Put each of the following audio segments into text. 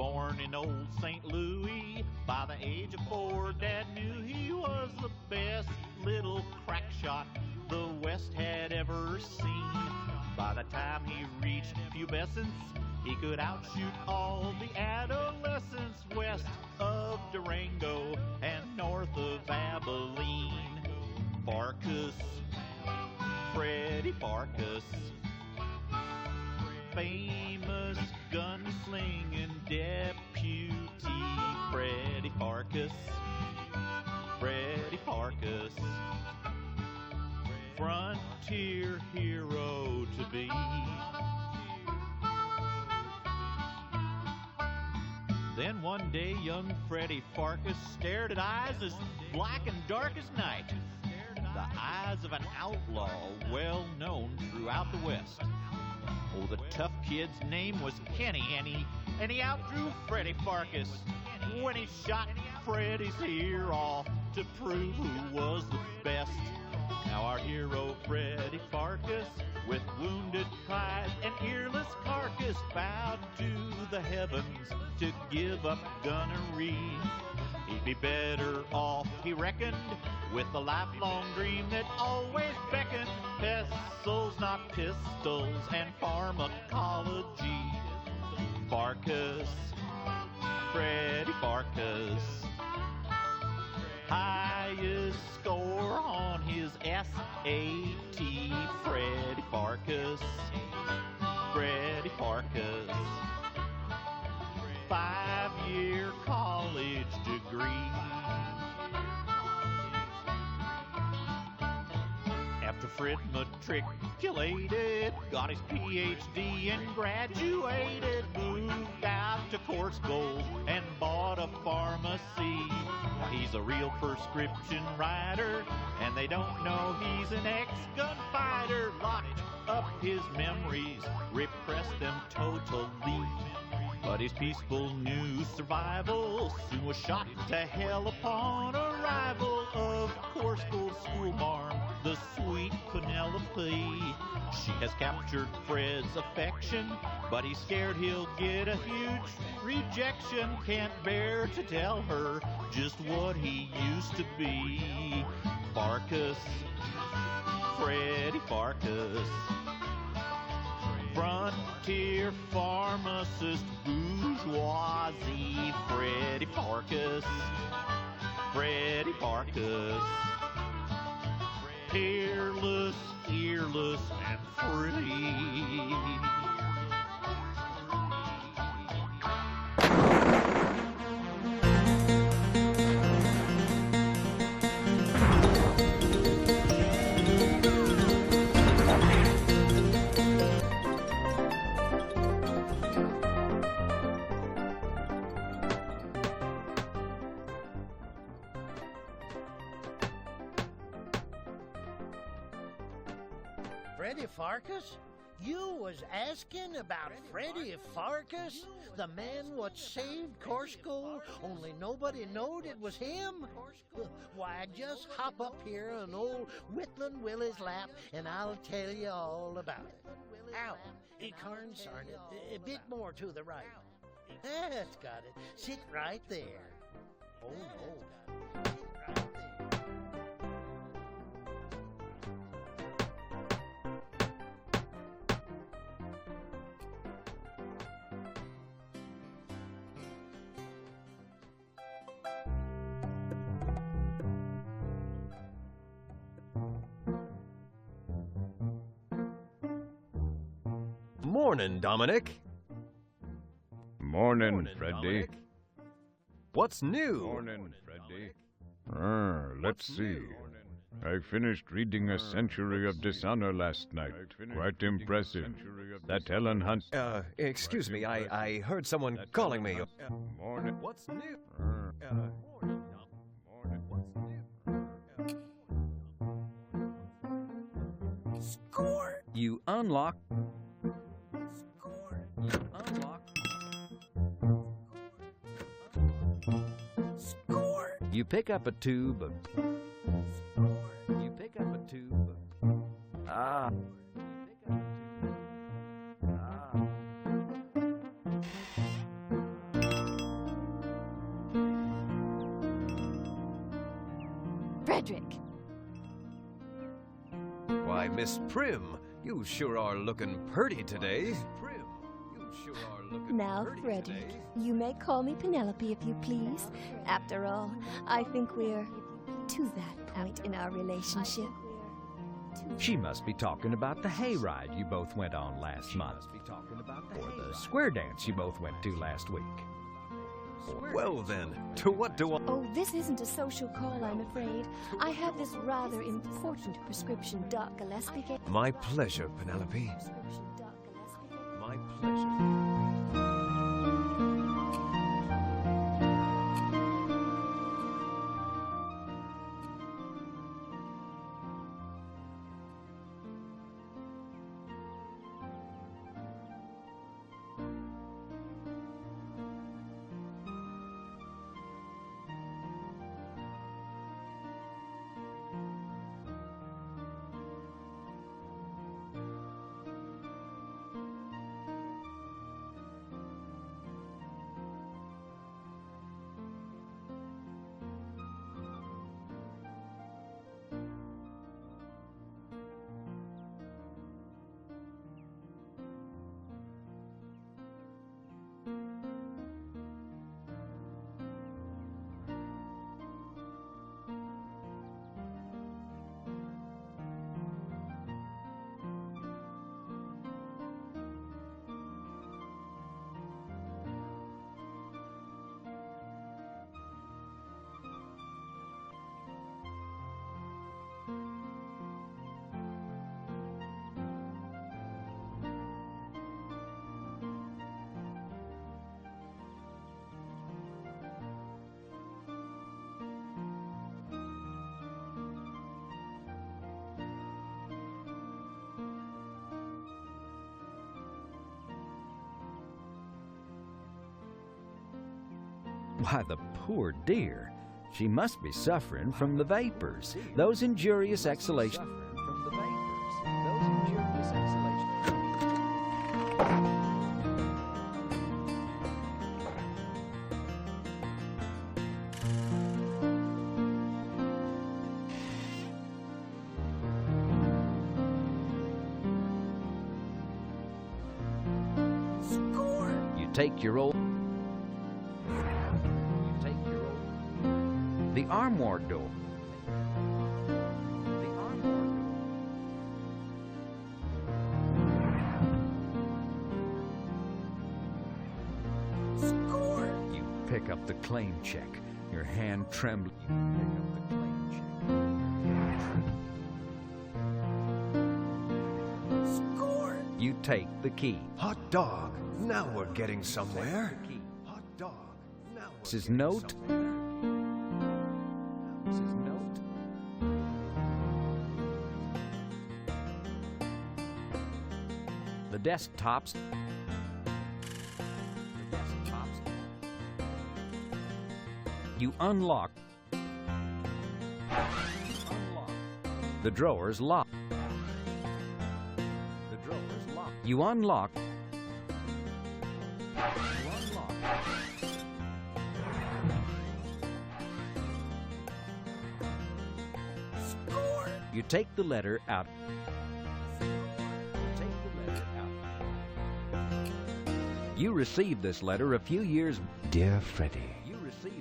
born in old St. Louis. By the age of 4, Dad knew he was the best little crack shot the West had ever seen. By the time he reached pubescence, he could outshoot all the adolescents west of Durango and north of Abilene. Farkas, Freddy Pharkas, famous gunslinging deputy. Freddy Pharkas, Freddy Pharkas, frontier hero to be. Then one day young Freddy Pharkas stared at eyes as black and dark as night. The eyes of an outlaw well known throughout the West. Oh, the tough kid's name was Kenny, and he outdrew Freddy Pharkas when he shot Freddy's ear off to prove who was the best. Now our hero Freddy Pharkas, with wounded pride and earless carcass, bowed to the heavens to give up gunnery. He'd be better off, he reckoned, with the lifelong dream that always beckoned. Pencils, not pistols, and pharmacology. Pharkas, Freddy Pharkas, highest score on his SAT. Freddy Pharkas, Freddy Pharkas, 5-year college degree. After Fred matriculated, got his PhD and graduated, moved out to Course Gold and bought a pharmacy. Now he's a real prescription writer, and they don't know he's an ex-gunfighter. Locked up his memories, repressed them totally. But his peaceful new survival soon was shot to hell upon arrival of Course Gold school marm, the sweet Penelope. She has captured Fred's affection, but he's scared he'll get a huge rejection. Can't bear to tell her just what he used to be. Pharkas, Freddy Pharkas, frontier pharmacist bourgeoisie. Freddy Pharkas, Freddy Pharkas, peerless, earless, and free. Freddy Pharkas? You was asking about Freddy Pharkas? The man what saved Course Gold, only nobody knowed it was him? Why, just hop up here on old Whitland Willie's lap, and I'll tell you all about it. Out, consarn it, a bit more to the right. That's got it. Sit right there. Oh, no. Sit right there. Morning, Dominic. Morning, Freddy. Dominic. What's new? Morning, Freddy. Let's see. I finished reading A Century of Dishonor last night. Quite impressive. That Helen Hunt... Excuse me, I heard someone calling me. Morning. What's new? Score! You unlock. You unlock. Score! You pick up a tube of. You pick up a tube of. Ah. You pick up a tube. Ah. Miss Prim, you sure are looking purty today. Now, Freddy, you may call me Penelope if you please. After all, I think we're to that point in our relationship. She must be talking about the hayride you both went on last month. Or the square dance you both went to last week. Well then, to what do I... Oh, this isn't a social call, I'm afraid. I have this rather important prescription Doc Gillespie gave... My pleasure, Penelope. My pleasure. Why, the poor dear. She must be suffering from the vapors. Those injurious exhalations. You take your old... The armoire door. The armoire door. Score! You pick up the claim check. Your hand trembling. You pick up the claim check. Score! You take the key. Hot dog. Now we're getting somewhere. Hot dog. Now we're This is note. The desktops. You unlock. The drawer's locked. The drawer's locked. You unlock. Score! You take the letter out. You received this letter a few years... Dear Freddy,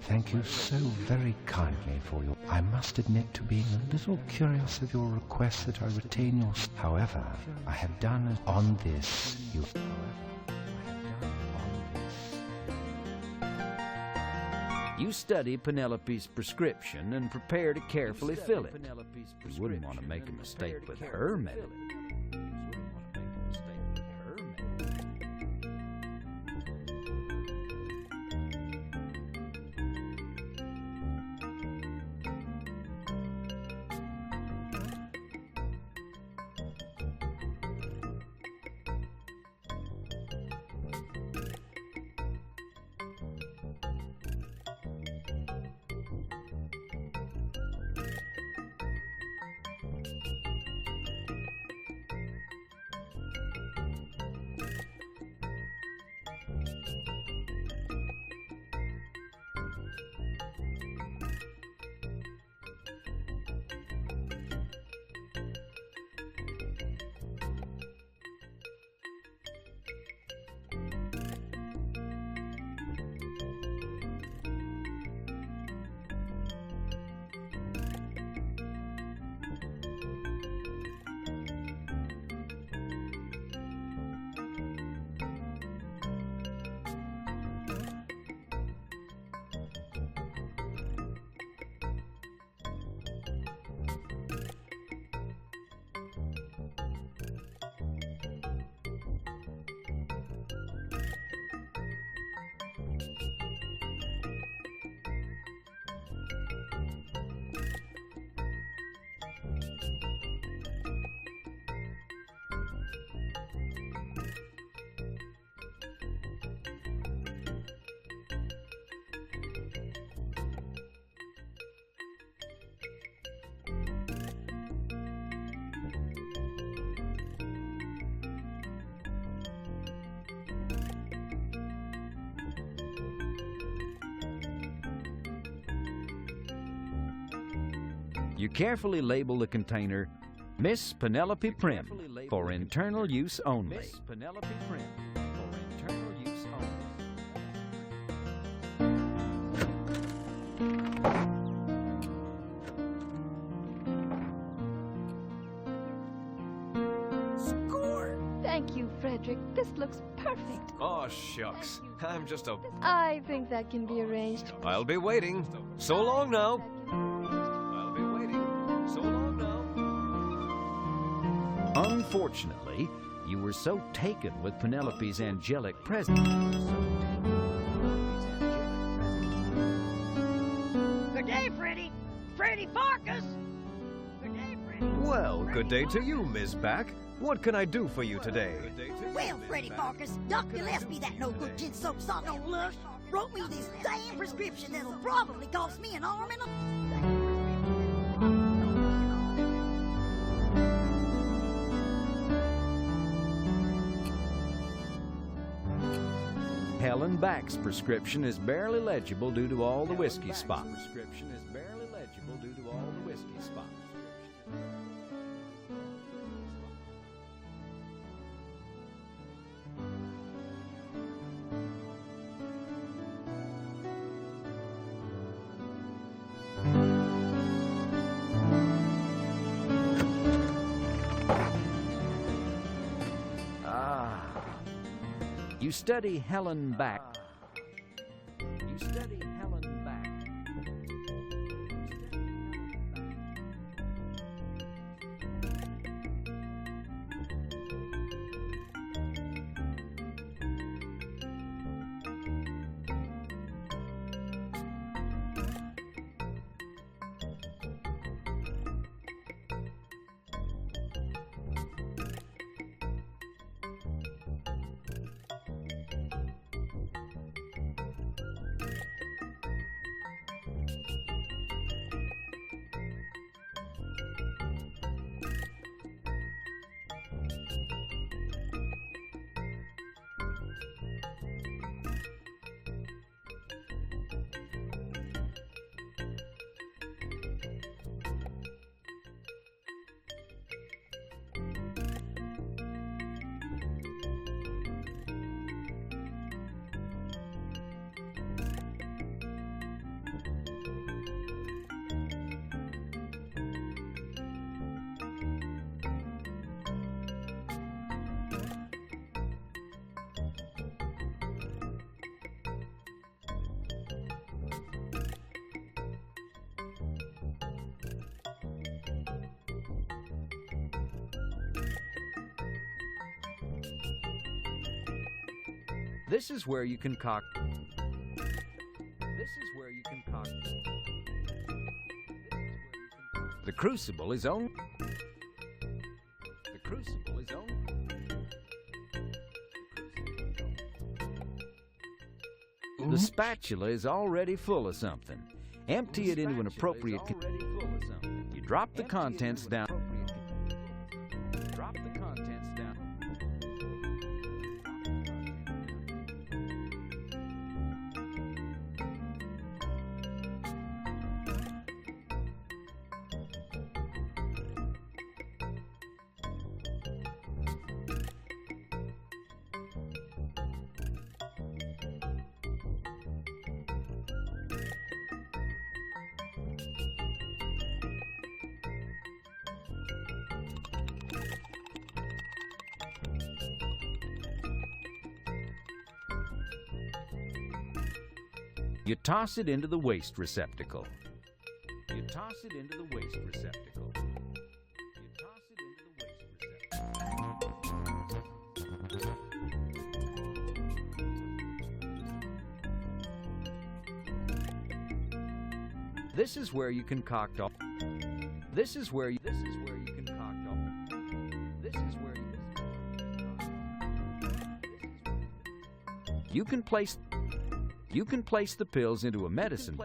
thank you so very kindly for your... I must admit to being a little curious of your request that I retain your... However, I have done on this... You study Penelope's prescription and prepare to carefully fill it. You wouldn't want to make a mistake with her medicine. You carefully label the container Miss Penelope Prim for internal use only. Miss Penelope Prim for internal use only. Score! Thank you, Frederick. This looks perfect. Oh, shucks. I'm just a... I think that can be arranged. I'll be waiting. So long now. I'll be waiting. So long now. Unfortunately, you were so taken with Penelope's angelic presence. Good day, Freddy. Freddy Pharkas. Good day, Freddy. Well, good day to you, Ms. Back. What can I do for you today? Well, Freddy Pharkas, Dr. Gillespie, that no-good gin soap salt no lush, wrote me this damn prescription that'll probably cost me an arm and a... Helen Back's prescription is barely legible due to all the whiskey spots. You study Helen Back. This is where you concoct. The crucible is on. The spatula is already full of something. Empty it into an appropriate. You drop the contents down. You toss it into the waste receptacle. This is where you concoct all. You can place the pills into a medicine.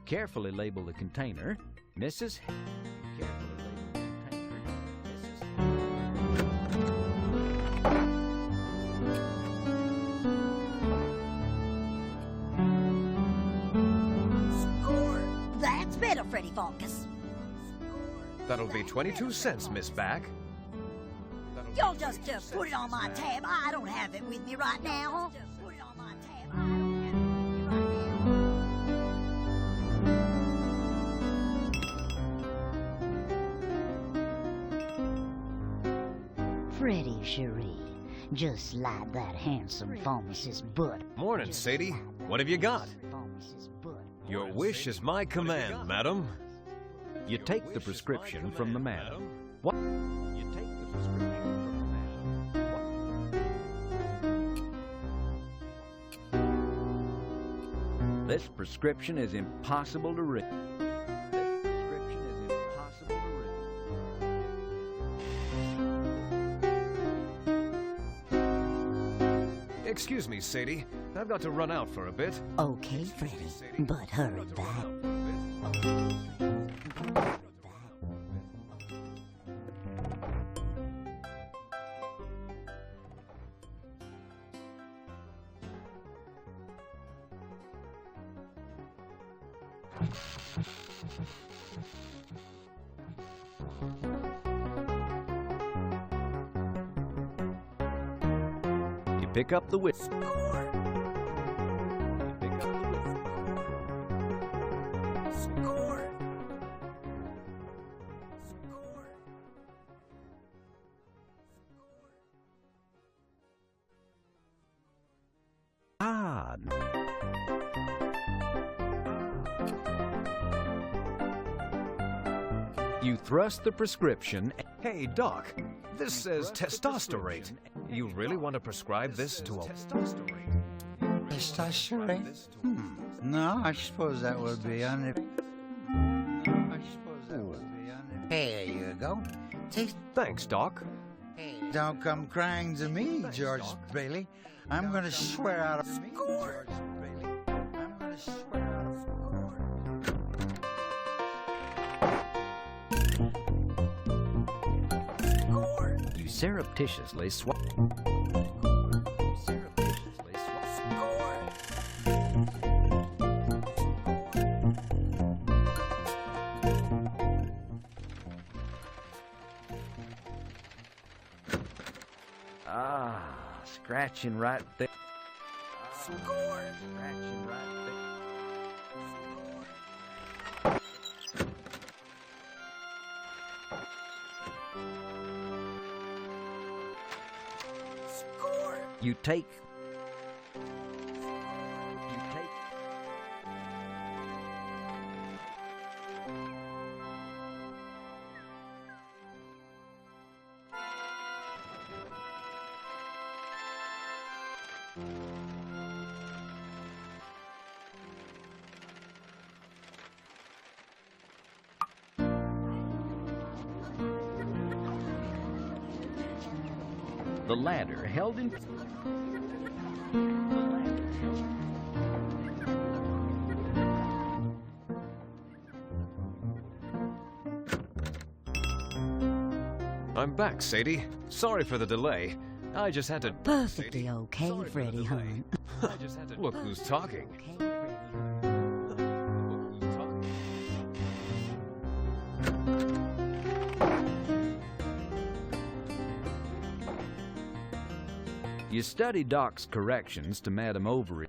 Carefully label the container, Mrs. Carefully label the container, Score! That's better, Freddy Pharkas. That'll be 22 cents, Miss Back. Y'all just put it on my tab. I don't have it with me right now. Put it on my tab. I don't have it with me right now. Freddy, Cherie, just slide that handsome pharmacist's butt. Morning, Sadie. What have you got? Your wish is my command, madam. You take the prescription from the madam. What? You take the prescription from the madam. This prescription is impossible to read. Excuse me, Sadie. I've got to run out for a bit. Okay, Freddy, but hurry back. Pick up the whip. Score! Pick up the whip. Score! Ah. You thrust the prescription. Hey, Doc. This says testosterone. You really want to prescribe this to a... Testosterone? No, I suppose that would be Here you go. Thanks, Doc. Don't come crying to me, George Bailey. I'm going to swear out of... Score! I'm going to swear out of... Score! You surreptitiously swap. Score! Ah, scratching right there. Score! Scratching right there. Score! You take. The ladder held in. I'm back, Sadie. Sorry for the delay. I just had to... Perfectly okay, Freddy, hon. Look who's talking. Okay, Freddy, hon. You study Doc's corrections to Madame Overy.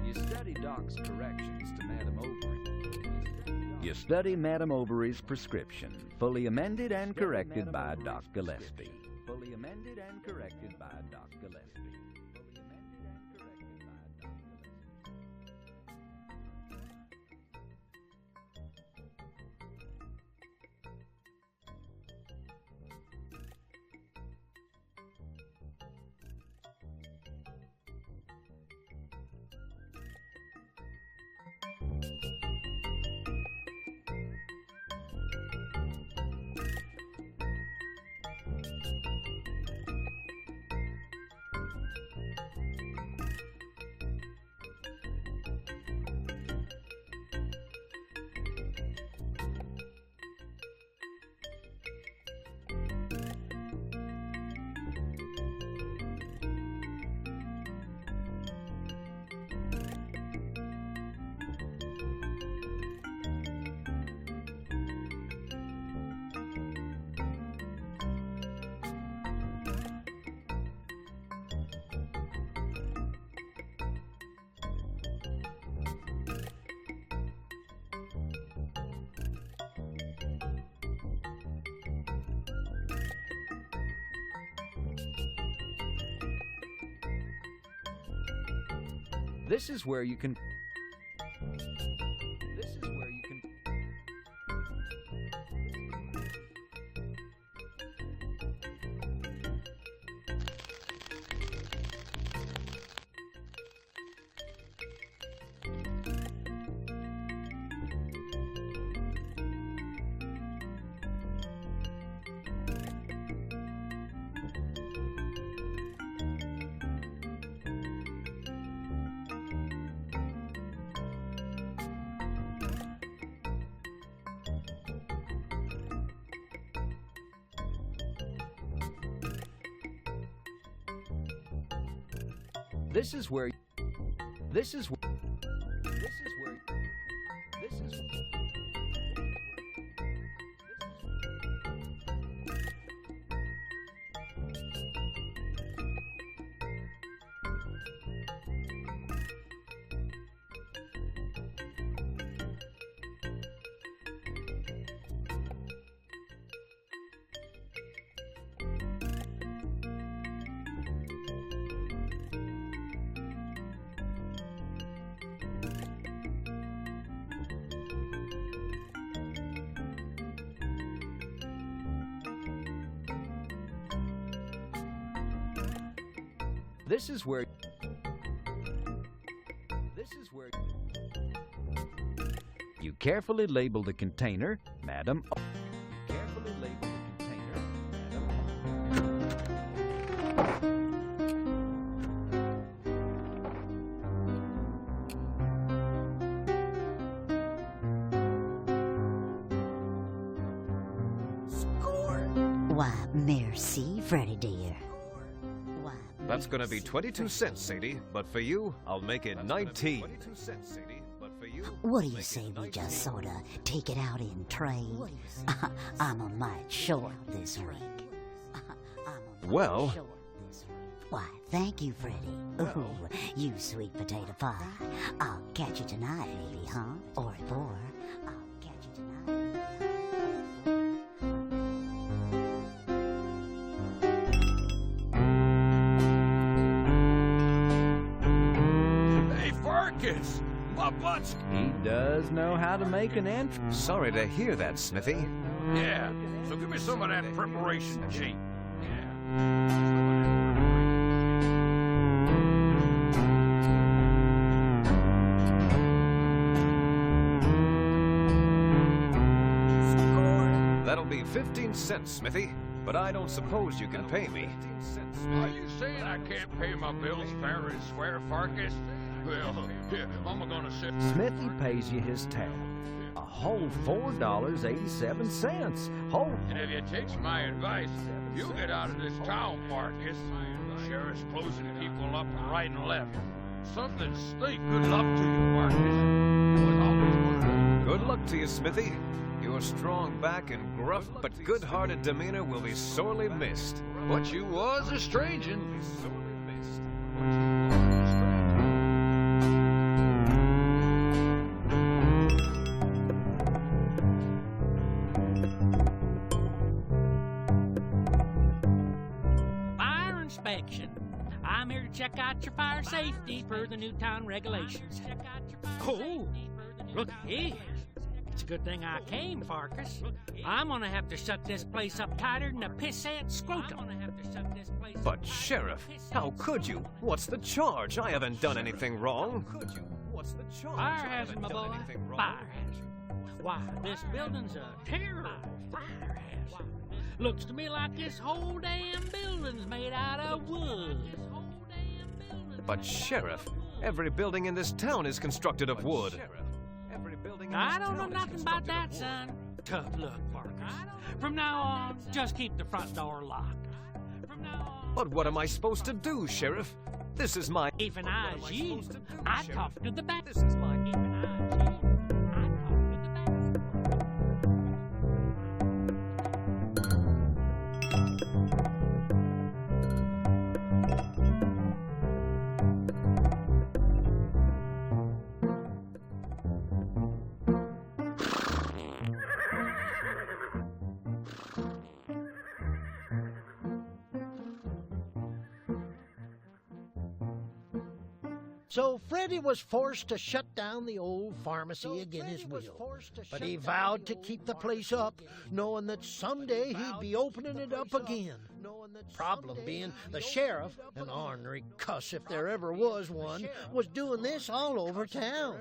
You study Doc's corrections to Madame Overy. You study Madame Overy's prescription, fully amended and corrected by Doc Gillespie. Fully amended and corrected by Doc Gillespie. Fully amended and corrected by Doc Gillespie. This is where you can... This is where you can... This is where... This is where... This is where... This is... This is where... This is where... You carefully label the container, madam. You carefully label the container, madam. Score! Why, merci, Freddy dear. That's gonna be 22 cents, Sadie, but for you, I'll make it 19. What do you say we just sorta take it out in trade? I'm a mite short this week. Well... Why, thank you, Freddy. Ooh, you sweet potato pie. I'll catch you tonight, maybe, huh? Or I'll catch you tonight. My butt's... He does know how to make an entrance. Sorry to hear that, Smithy. Yeah, so give me some of that preparation cheap. That'll be 15 cents, Smithy. But I don't suppose you can pay me. Are you saying I can't pay my bills fair and square, Farkas? Well, here, I'm gonna sit... Smithy pays you his tab. A whole $4.87. Whole... And if you takes my advice, you get out of this town, Farkas. The sheriff's closing people up right and left. Something stink. Good luck to you, Farkas. Good luck to you, Smithy. Your strong back and gruff but good-hearted demeanor will be sorely missed. But you was a stranger. Fire inspection. I'm here to check out your fire safety per the new town regulations. Oh, look here. It's a good thing I came, Farkas. I'm gonna have to shut this place up tighter than a pissant scrotum. But, Sheriff, how could you? What's the charge? I haven't done anything wrong. What's the charge? Fire hazard, my boy. Fire hazard. Why, this building's a terrible fire hazard. Looks to me like this whole damn building's made out of wood. But, Sheriff, every building in this town is constructed of wood. I don't know nothing about that, son. Tough luck, Farkas. From now on, just keep the front door locked. But what am I supposed to do, Sheriff? This is my... If an I was you, I'd talk to the back. This is my... If an I was you, I'd talk to the back. So Freddy was forced to shut down the old pharmacy against his will. But he vowed to keep the place up, knowing that someday he'd be opening it up again. Problem being, the sheriff, an ornery cuss if there ever was one, was doing this all over town.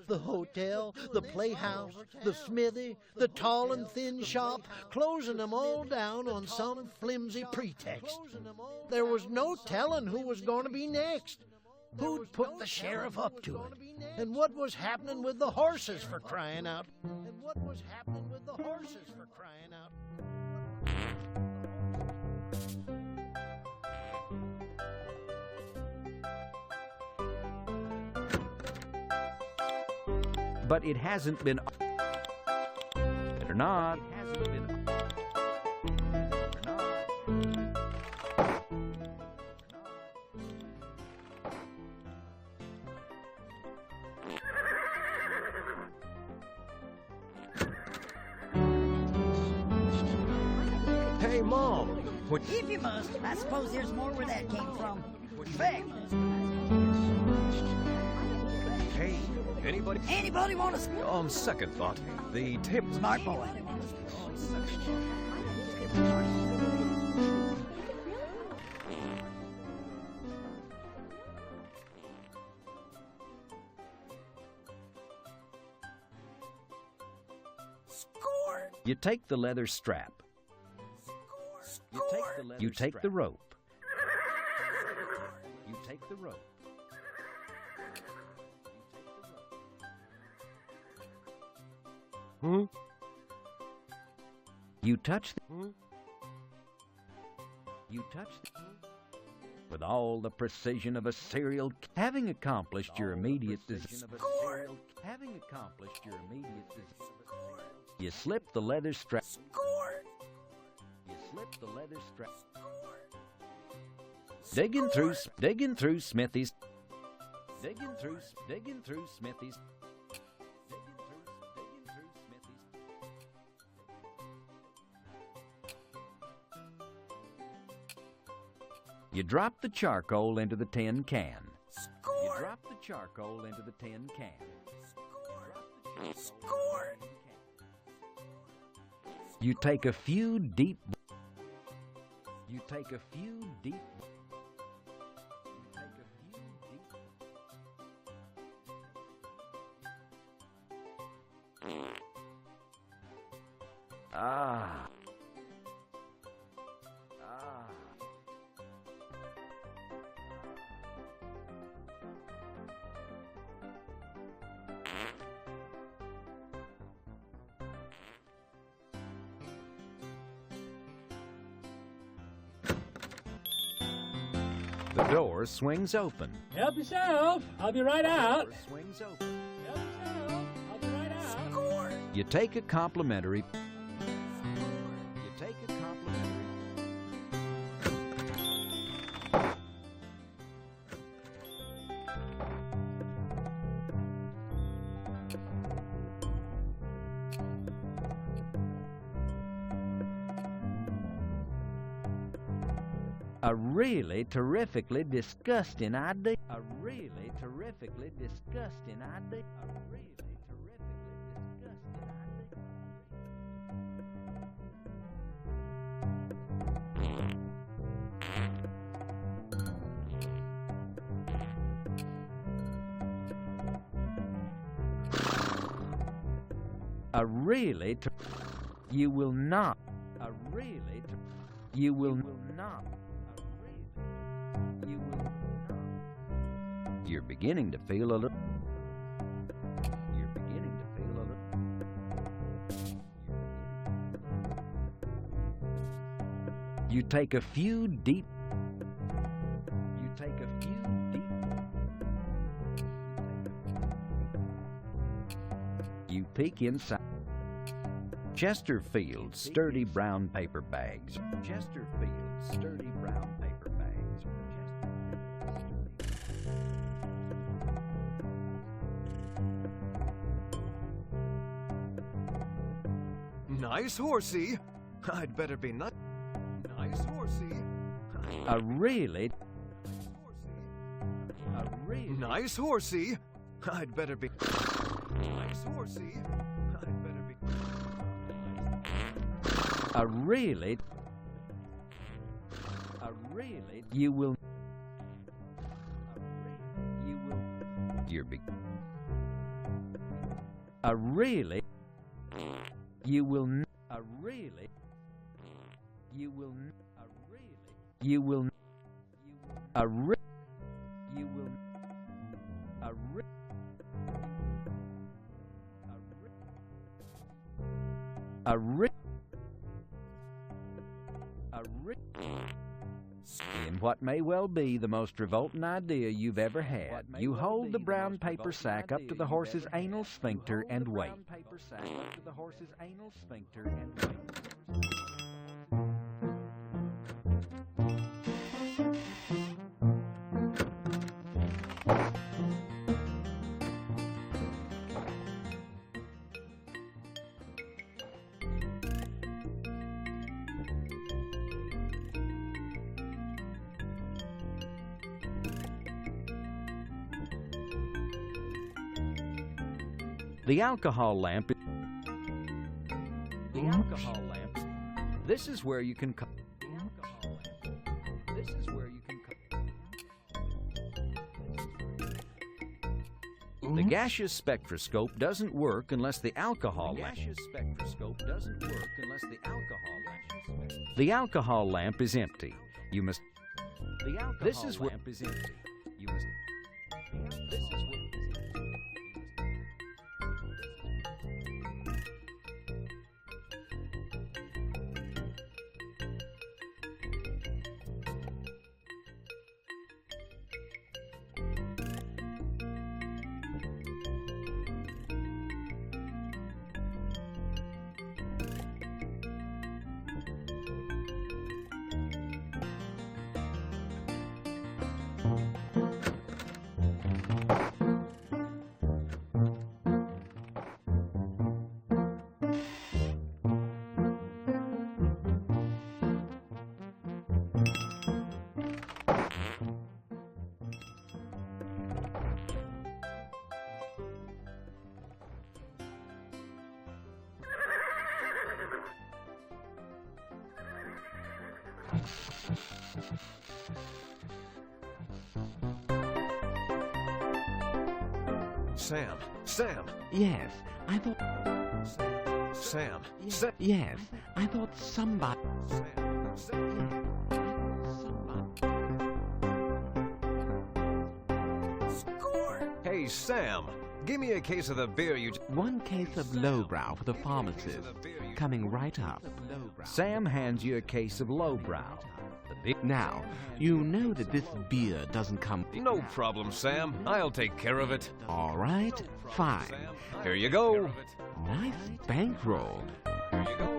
The hotel, the playhouse, the smithy, the tall and thin shop, closing them all down on some flimsy pretext. There was no telling who was going to be next. Who'd put the sheriff up to it? And what was happening with the horses, for crying out? But it hasn't been... Better not. It hasn't been... Better not. Hey, Mom! What? If you must, I suppose there's more where that came from. Fact. Hey, anybody want to... On second thought, the tip... Smart boy. Score! You take the leather strap. You take the rope. You take the rope. Hmm? You touch the... You touch the... With all the precision of a serial... Having accomplished your immediate desire... Having accomplished your immediate desire... You slip the leather strap... You slip the leather strap... Digging through Smithy's... Digging through Smithy's... You drop the charcoal into the tin can. Score! You drop the charcoal into the tin can. Score! Score! You take a few deep... You take a few deep... Ah. The door swings open. Help yourself. I'll be right out. The door swings open. Help yourself. I'll be right out. Score! You take a complimentary... You take a complimentary... A really terrifically disgusting idea. A really terrifically disgusting idea. A really terrifically disgusting idea. A really you will not. A really you will not. You're beginning to feel a little... You're beginning to feel a little... You take a few deep... You take a few deep... You peek inside... Chesterfield's sturdy brown paper bags. Chesterfield's sturdy brown paper bags. Nice horsey. I'd better be not. Nice horsey. A really... Nice horsey. I'd better be. Nice horsey. I'd better be. You will. You're big. You will. You will. You will. You will. In what may well be the most revolting idea you've ever had, you hold the brown paper sack up to the horse's anal sphincter and wait. The alcohol lamp. This is where you can. The gaseous spectroscope doesn't work unless the alcohol lamp. The alcohol lamp is empty. You must. This is where. This is where. Sam. Yes, I thought. Sam. Yes, I thought somebody. Score! Hey, Sam. Give me a case of the beer you. One case of lowbrow for the pharmacist. Coming right up. Sam hands you a case of lowbrow. Now, you know that this beer doesn't come. No problem, Sam. I'll take care of it. All right, fine. Here you go. Nice bankroll. Here you go.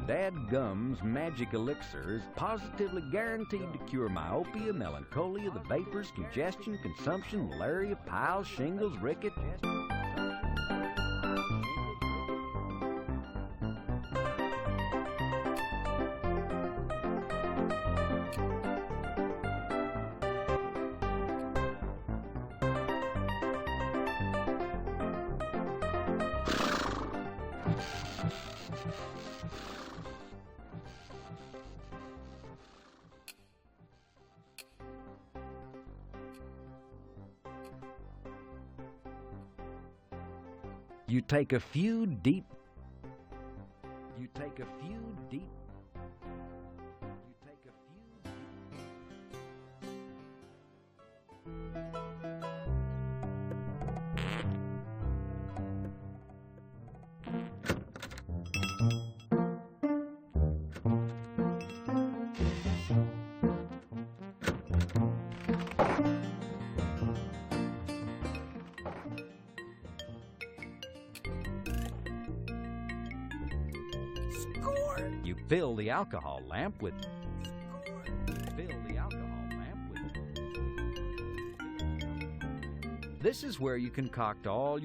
Dadgum's magic elixir is positively guaranteed to cure myopia, melancholia, the vapors, congestion, consumption, malaria, piles, shingles, rickets. You take a few deep. You fill the alcohol lamp with. This is where you concoct all.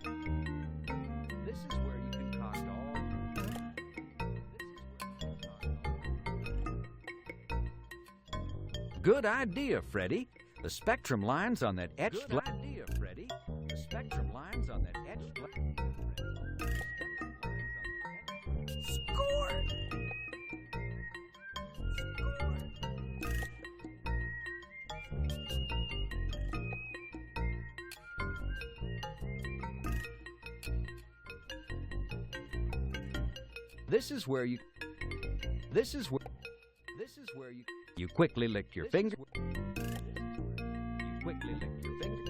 Good idea, Freddy. The spectrum lines on that etched... Good idea, Freddy. The spectrum lines on that etched... Score! This is where you... You quickly lick your finger. You quickly lick your finger.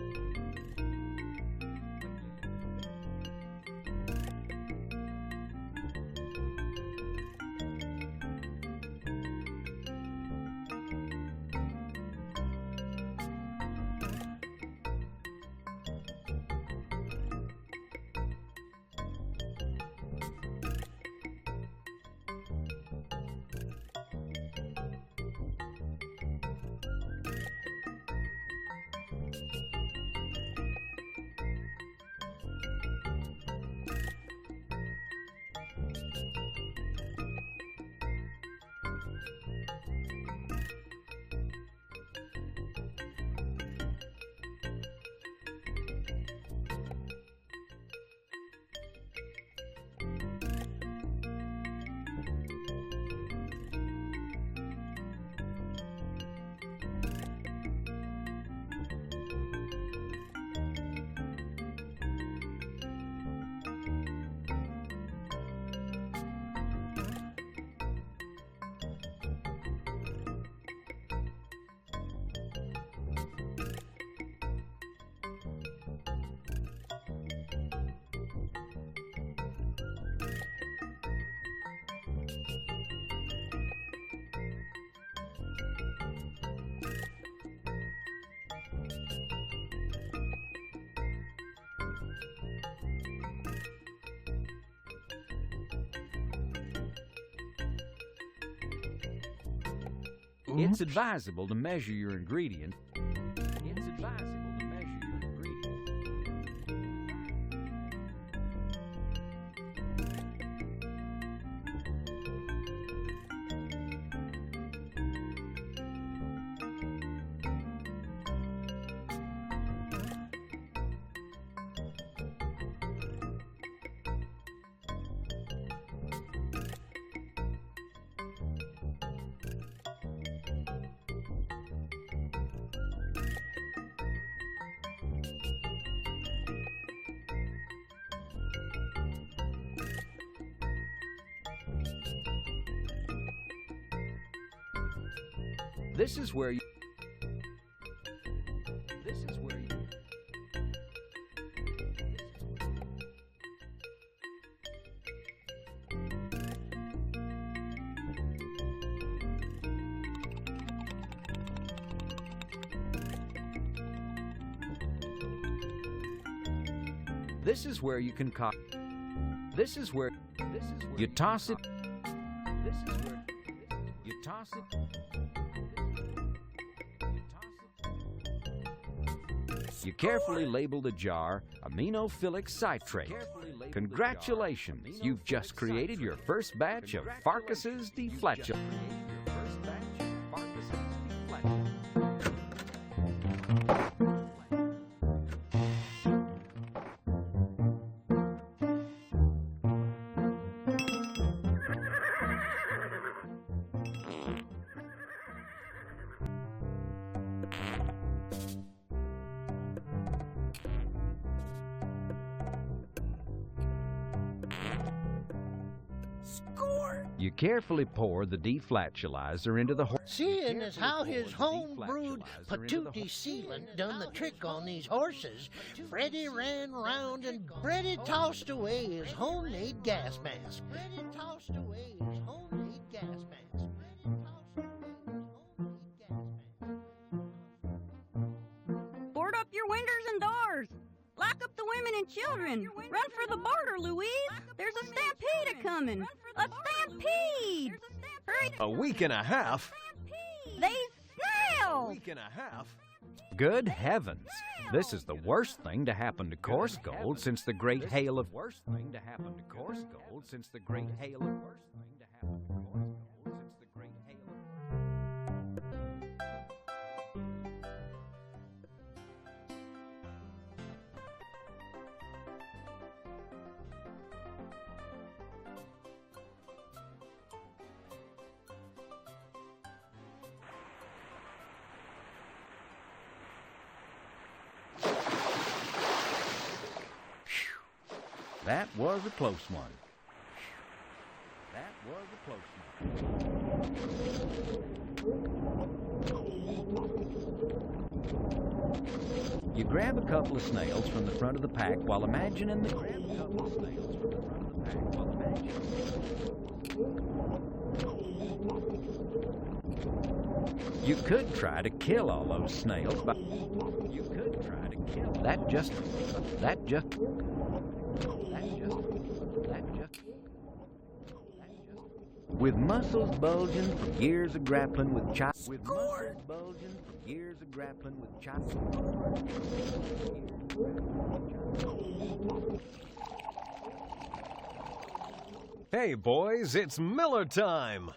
It's advisable to measure your ingredient. It's advisable to measure your ingredient. This is where you... This is where you... This is where you concoct... This is where... You toss it... This is where... You toss it... You carefully label the jar aminophilic citrate. Congratulations, you've just created your first batch of Farkas's deflatulent. You carefully pour the deflatulizer into the horse. Seeing as how his home-brewed patootie sealant done the trick on these horses, Freddy ran round and Freddy tossed away his homemade gas mask. Board up your windows and doors. Lock up the women and children. Run for the border, Louise. There's a stampede a-coming. A stampede! Hurry! A week and a half? They snail! A week and a half? Good heavens! This is the worst thing to happen to coarse gold since the great hail of... Worst thing to happen to coarse gold since the great hail of... Worst thing to happen to coarse gold since the great hail of... That was a close one. That was a close one. You grab a couple of snails from the front of the pack while imagining the You could try to kill all those snails, but you could try to kill that just with muscles bulging from years of grappling with chops. With muscles bulging from years of grappling with chops. Hey, boys, it's Miller time!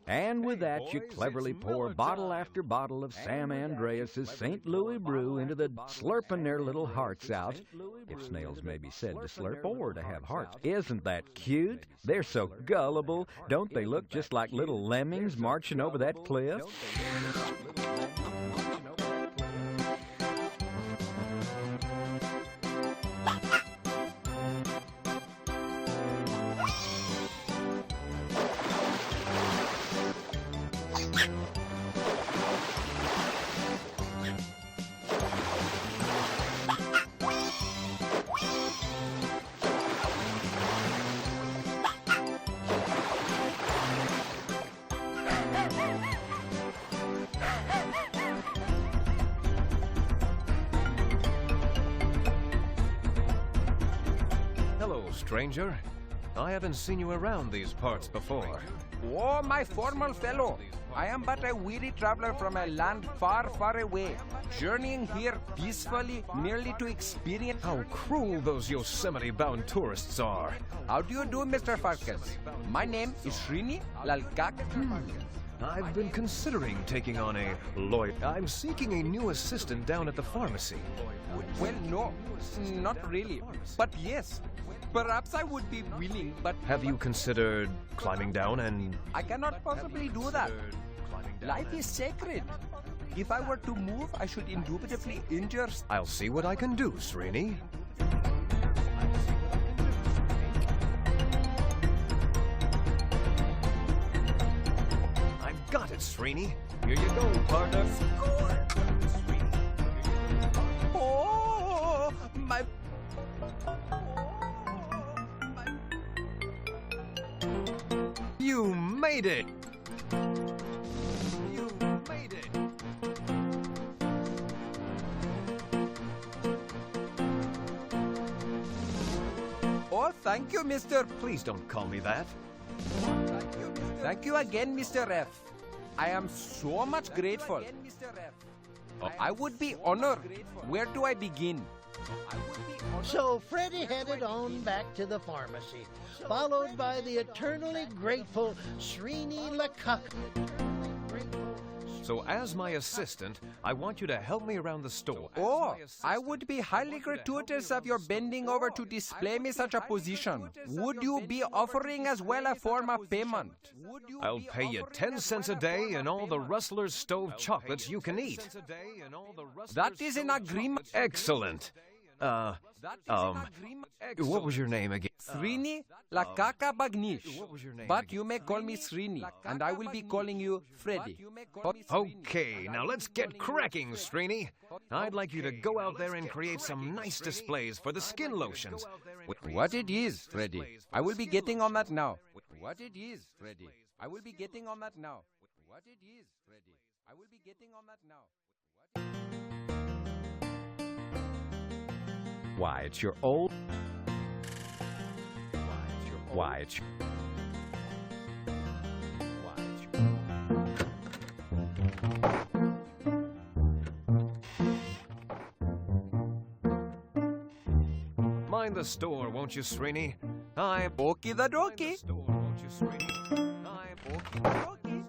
And with that, you cleverly pour bottle after bottle of Sam Andreas's St. Louis brew into the slurping their little hearts out. If snails may be said to slurp or to have hearts. Isn't that cute? They're so gullible. Don't they look just like little lemmings marching over that cliff? Stranger, I haven't seen you around these parts before. Oh, my formal fellow, I am but a weary traveler from a land far, far away, journeying here peacefully merely to experience... How cruel those Yosemite-bound tourists are. How do you do, Mr. Farkas? My name is Srini Lalkak. I've been considering taking on a lawyer. I'm seeking a new assistant down at the pharmacy. Well, no, not really, but yes. Perhaps I would be willing, but... Have you considered climbing down and... I cannot possibly do that. Life is sacred. If I were to move, I should indubitably injure... I'll see what I can do, Srini. I've got it, Srini. Here you go, partner. Score! Oh, my... You made it! You made it! Oh, thank you, Mr. Please don't call me that. Thank you again, Mr. F. I am so much grateful. I would be honored. Where do I begin? So Freddy headed on back to the pharmacy, followed by the eternally grateful Srini Lakak. So as my assistant, I want you to help me around the store. Oh, I would be highly gratuitous of your bending over to display me such a position. Would you be offering as well a form of payment? I'll pay you 10 cents a day and all the Rustler's Stove chocolates you can eat. That is an agreement. Excellent. What was your name again? Srini Lakaka Bagnish. But you may call me Srini, and I will be calling you Freddy. Okay, now let's get cracking, Srini. I'd like you to go out there and create some nice displays for the skin lotions. What it is, Freddy. I will be getting on that now. What it is, Freddy. I will be getting on that now. What it is, Freddy. I will be getting on that now. Why, it's your old... Why, it's your... Mind the store, won't you, Srini? I'm... Okie the dokie. Won't you, Srini? I'm... Okie the dokie.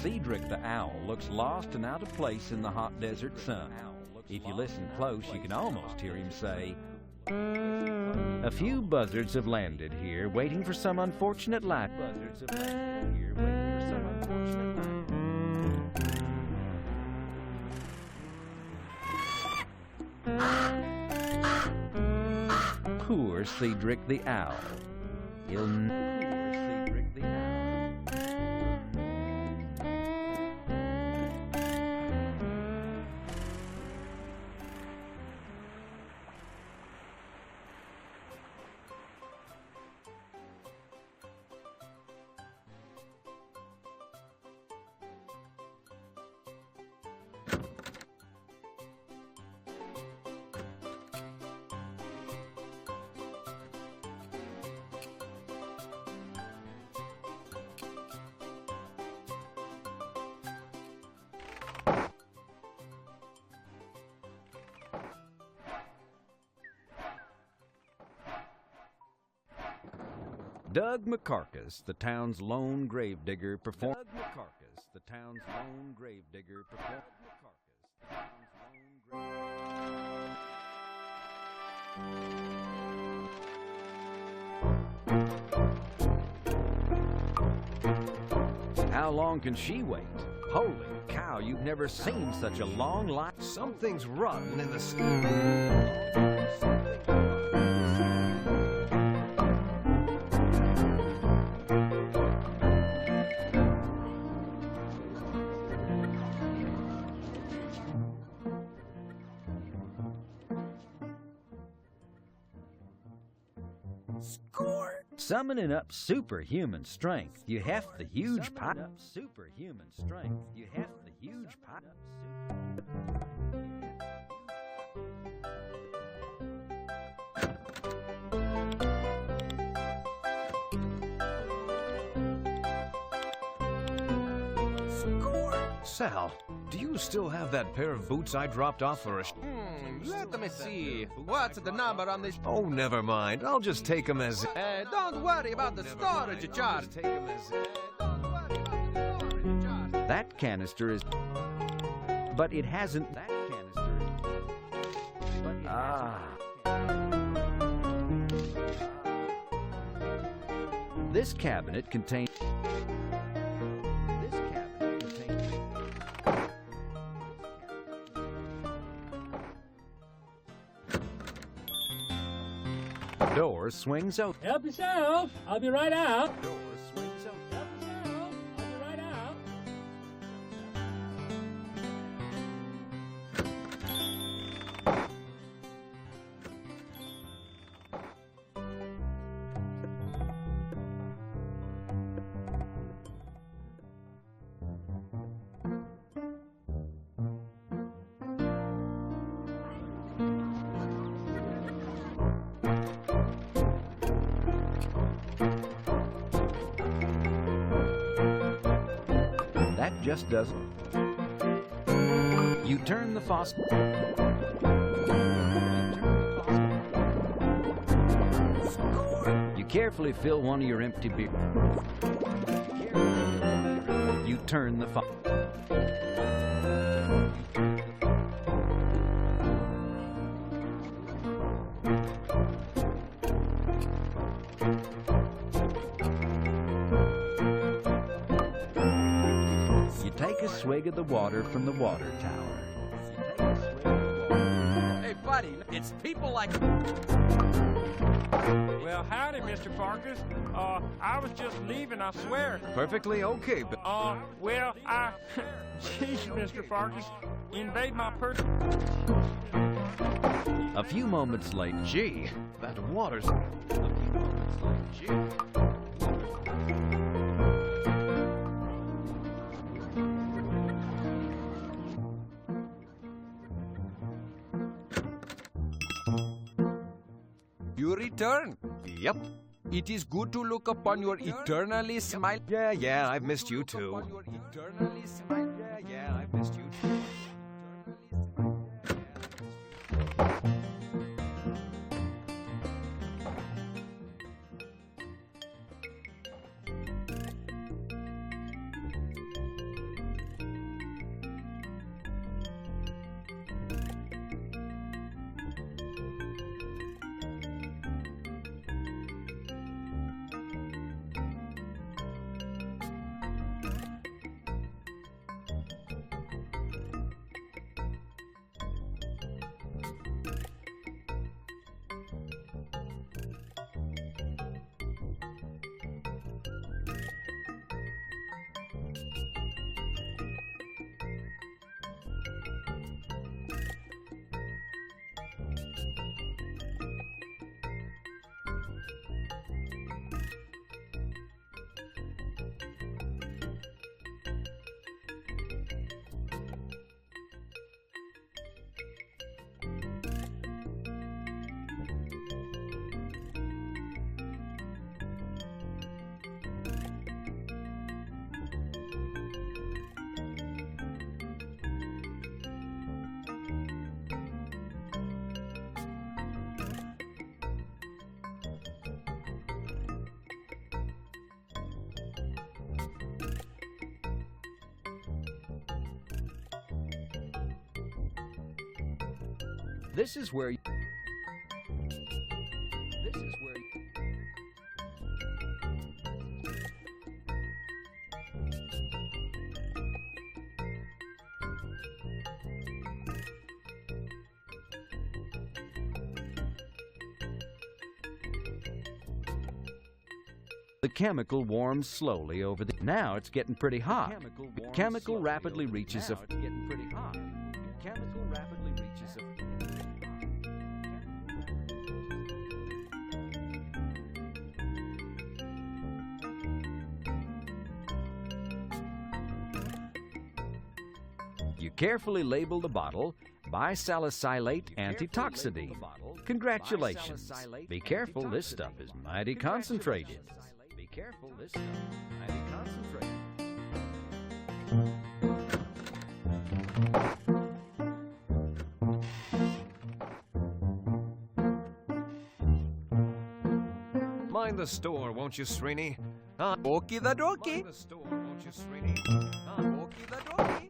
Cedric the owl looks lost and out of place in the hot desert sun. If you listen close, you can almost hear him say, "A few buzzards have landed here, waiting for some unfortunate life." Buzzards have landed here, waiting for some unfortunate life. Poor Cedric the owl. Poor Cedric the owl. Doug McCarcass, the town's lone gravedigger, performed. Doug McCarcass, the town's lone gravedigger, performed. How long can she wait? Holy cow, you've never seen such a long line. Something's rotten in the Summoning up superhuman strength, you heft the huge pot. Superhuman strength, you heft the huge pot. Sal, do you still have that pair of boots I dropped off for a Let me see. What's the number on this? Oh, never mind. I'll just take them as... Don't worry about the storage charge. That canister is... But it hasn't... That canister is... But it This cabinet contains... Door swings open. Help yourself. I'll be right out. Door swings open. Help yourself. I'll be right out. Just doesn't. You turn the faucet. You carefully fill one of your empty beers. You turn the faucet. Swig of the water from the water tower. Hey, buddy, it's people like... Well, howdy, Mr. Farkas. I was just leaving, I swear. Perfectly okay, but... well, Jeez, Mr. Farkas, invade my person. A few moments later... Gee, that water's... A few moments later... Gee... You return? Yep. It is good to look upon your eternally smile. Yeah, I've missed you too. Eternally smile. Yeah, I've missed you too. This is where the chemical warms slowly over the... Now it's getting pretty hot. Chemical rapidly reaches a... You carefully label the bottle bisalicylate antitoxidine. Congratulations. Be careful, this stuff is mighty concentrated. Be careful, this stuff is mighty concentrated. Mind the store, won't you, Srini? Okie the dokie. Mind the store, won't you, Srini? Okie the dokie.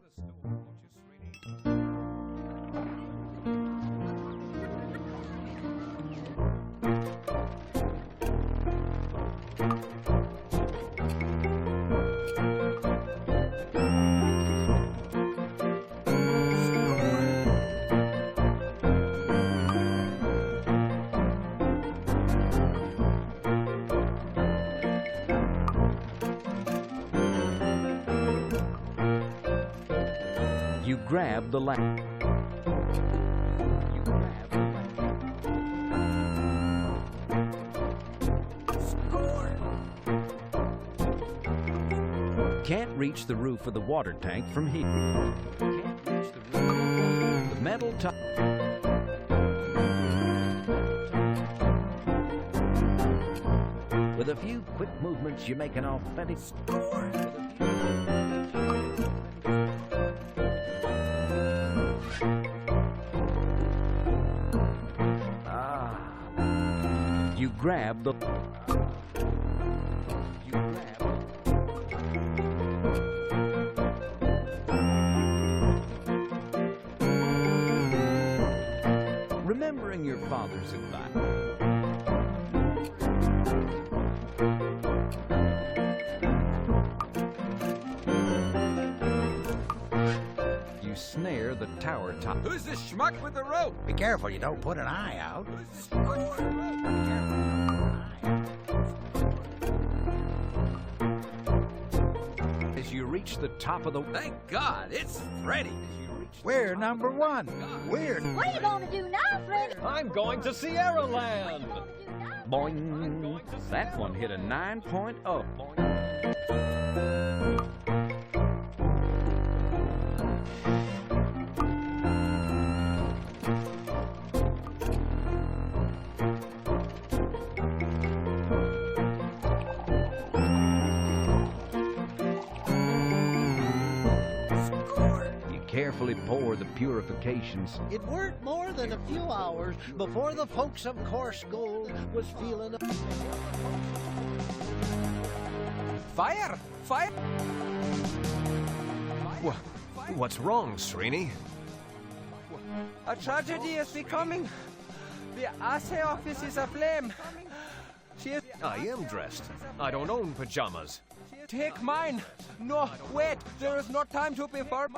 You grab the lamp. Can't reach the roof of the water tank from here. The metal top. With a few quick movements, you make an authentic score. You grab the... Remembering your father's advice. You snare the tower top. Who's the schmuck with the rope? Be careful you don't put an eye out. As you reach the top of the... Thank God, it's Freddy. We're number one. We're... What are you gonna do now, Freddy? I'm going to Sierra Land. Boing. That one hit a 9.0. Carefully pour the purifications. It weren't more than a few hours before the folks of Coarse Gold was feeling... Fire! Fire! What's wrong, Srini? A tragedy is becoming. The assay office is aflame. I am dressed. I don't own pajamas. Take mine. No, wait. There is no time to be far.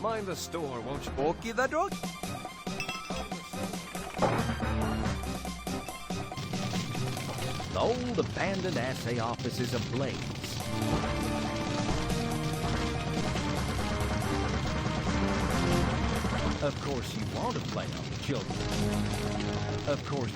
Mind the store, won't you? Okie the dokie. The old abandoned assay office is ablaze. Of course you want to play on the children. Of course.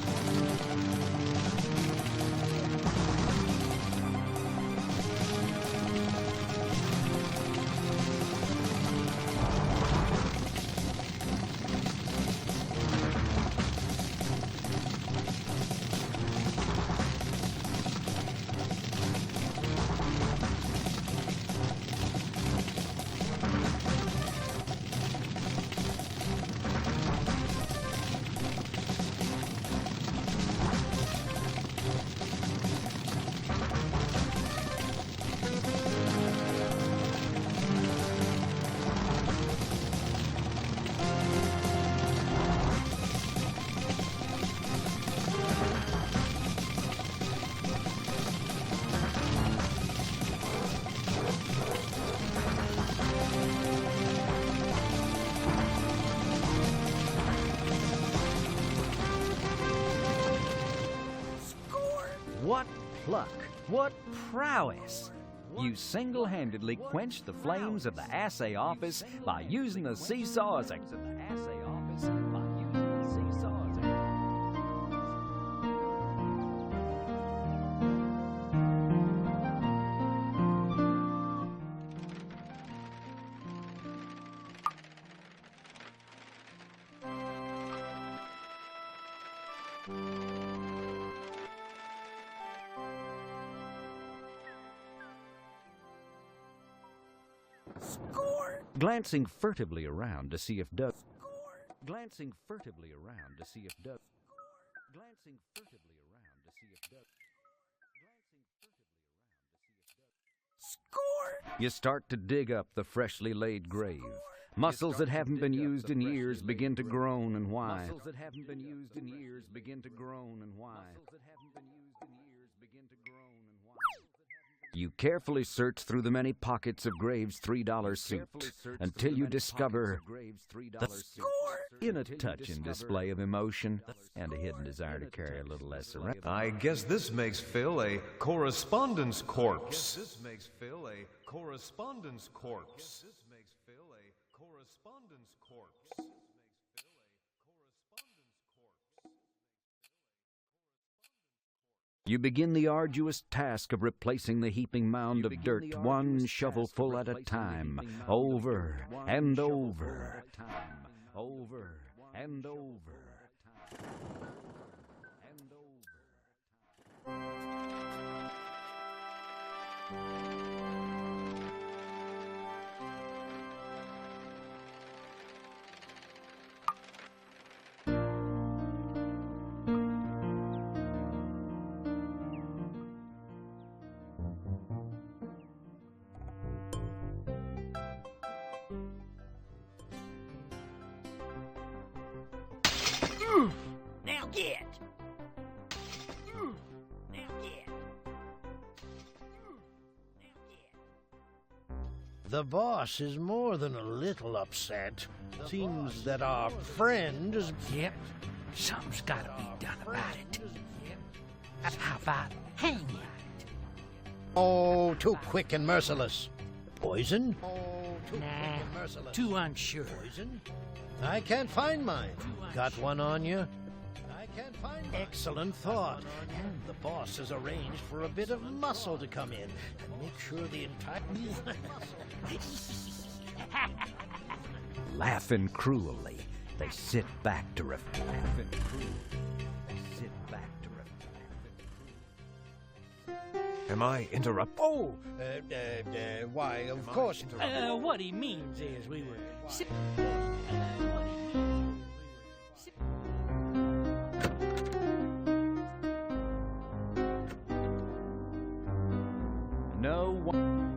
What pluck! What prowess! You single-handedly quenched the flames of the assay office by using the seesaw as a... Glancing furtively around to see if Doug... Glancing furtively around to see if Doug... Glancing furtively around to see if Doug... Score! You start to dig up the freshly laid grave. Muscles that haven't been used in years begin to groan and whine. Muscles that haven't been used in years begin to groan and whine. You carefully search through the many pockets of Graves' $3 suit until you discover the score in a touching display of emotion and a hidden desire to carry a little less around. I guess this makes Phil a correspondence corpse. This makes Phil a correspondence corpse. This makes Phil a correspondence corpse. You begin the arduous task of replacing the heaping mound of dirt one shovelful at a time, over and over, over and over. Now get! Now get! The boss is more than a little upset. Seems that our friend is... Yep, something's gotta be done about it. How about hanging it? Oh, too quick and merciless. Poison? Nah, too unsure. Poison? I can't find mine. Got one on you? I can't find mine. Excellent thought. And the boss has arranged for a bit of muscle to come in and make sure the entire... Laughing cruelly, they sit back to reflect. Am I interrupting? Oh, why, of course. What he means is we were... No one...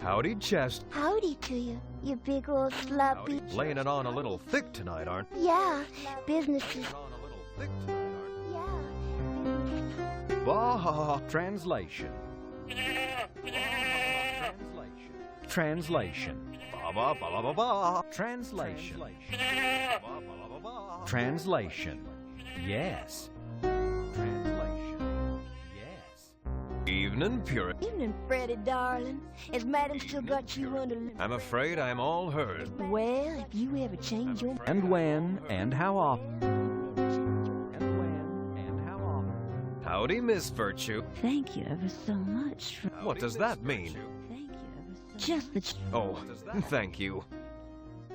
Howdy, Chest. Howdy to you, you big old sloppy. Laying it on a little thick tonight, aren't you? Yeah, business is... Bah! Translation. Translation. Translation. Translation. Yes. Translation. Yes. Evening, Purity. Evening, Freddy, darling. Has Madam still got you under... I'm afraid I'm all hers. Well, if you ever change your... And when and how often? Howdy, Miss Virtue. Thank you ever so much for... What does that mean? Thank you ever so... Just that... Oh, thank you.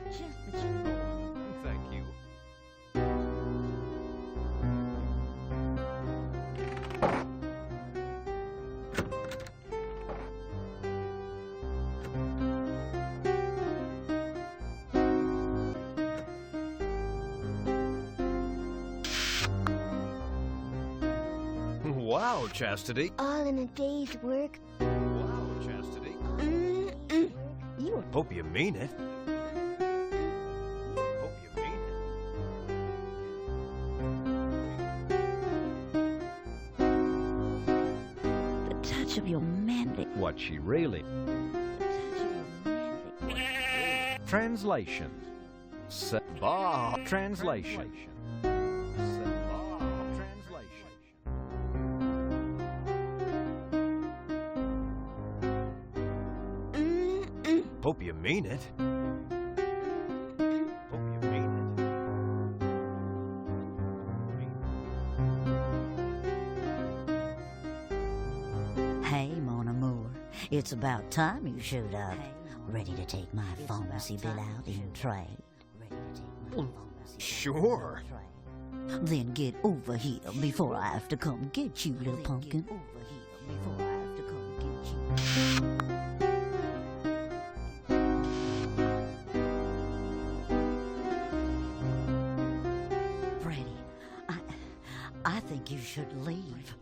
Just that... Thank you. Wow, Chastity. All in a day's work. Wow, Chastity. You Hope you mean it. The touch of your manly. What she really... Translation. Ba. Translation. Hope you mean it. Hope you mean it. Hey, Mon Amour. It's about time you showed up. Ready to take my pharmacy bill out in trade? Sure. Then get over here before I have to come get you, little pumpkin. Freddy, I think you should leave.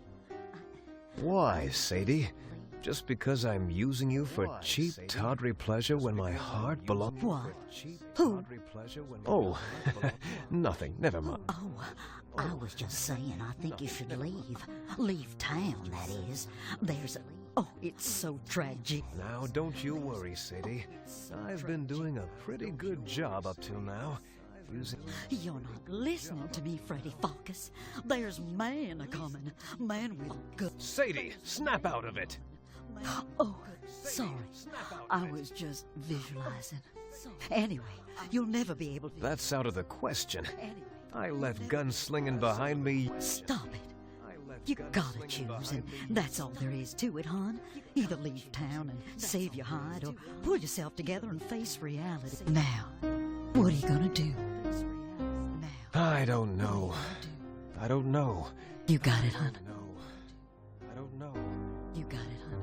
Why, Sadie? Just because I'm using you for cheap, tawdry pleasure when my heart belongs... What? Who? Oh, nothing. Never mind. Oh, I was just saying I think you should leave. Leave town, that is. There's... Oh, it's so tragic. Now, don't you worry, Sadie. I've been doing a pretty good job up till now. You're not listening to me, Freddy Pharkas. There's man a-coming. Man with good... Sadie, snap out of it! Oh, sorry. I was just visualizing. Anyway, you'll never be able to... That's out of the question. I left gunslinging behind me. Stop it. You gotta choose, and that's all there is to it, hon. Either leave town and save your hide, or pull yourself together and face reality. Now, what are you gonna do? I don't know. I don't know. You got it, hon. I don't know. You got it, hon.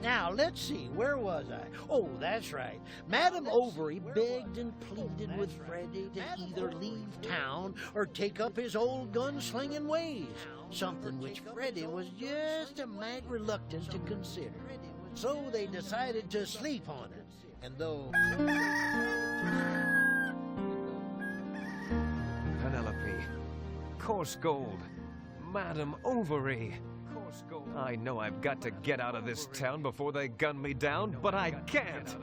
Now, let's see, where was I? Oh, that's right. Madame Overy begged and pleaded with Freddy to either leave town or take up his old gunslinging ways, something which Freddy was just a mite reluctant to consider. So they decided to sleep on it, and though... Penelope, coarse gold, Madame Overy. I know I've got to get out of this town before they gun me down, but I can't.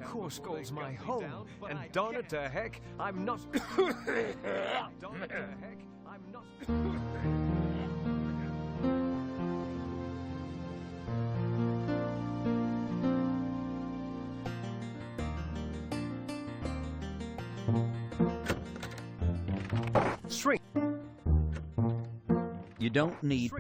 Coarse Gold's my home, and darn it to heck, I'm not... Darn it to heck, I'm not... Shrink. You don't need...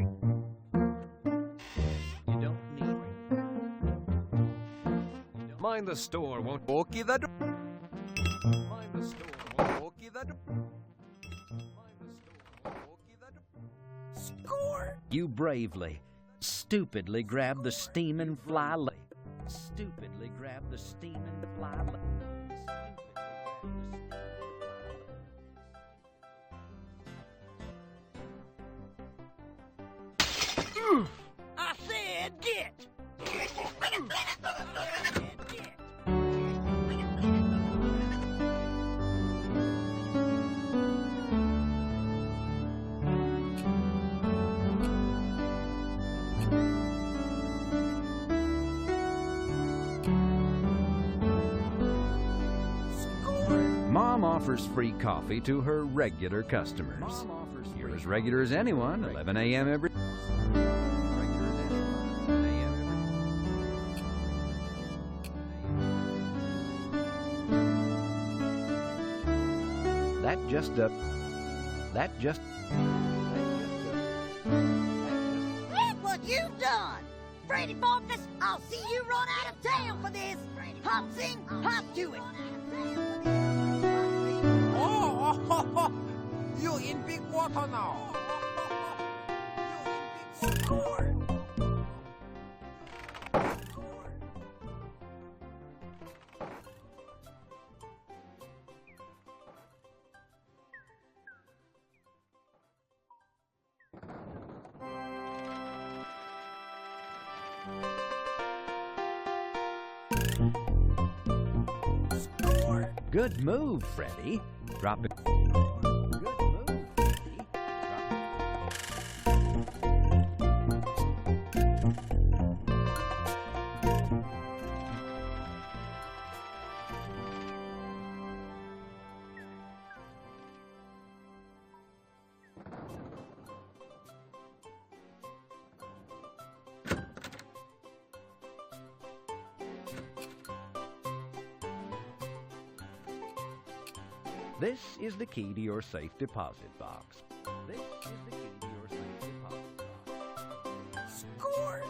Mind the store, won't walk you that. Mind the store, won't walk you that. Score! You bravely, stupidly grab the steaming fly. Stupidly grab the steaming fly. I said get! Mom offers free coffee to her regular customers. You're as regular as anyone, 11 a.m. every... Look what you've done! Freddy Pharkas, I'll see you run out of town for this! Hop sing, hop to it! You in big water now. Good move, Freddy. Drop it. This is the key to your safe deposit box. This is the key to your safe deposit box. Score!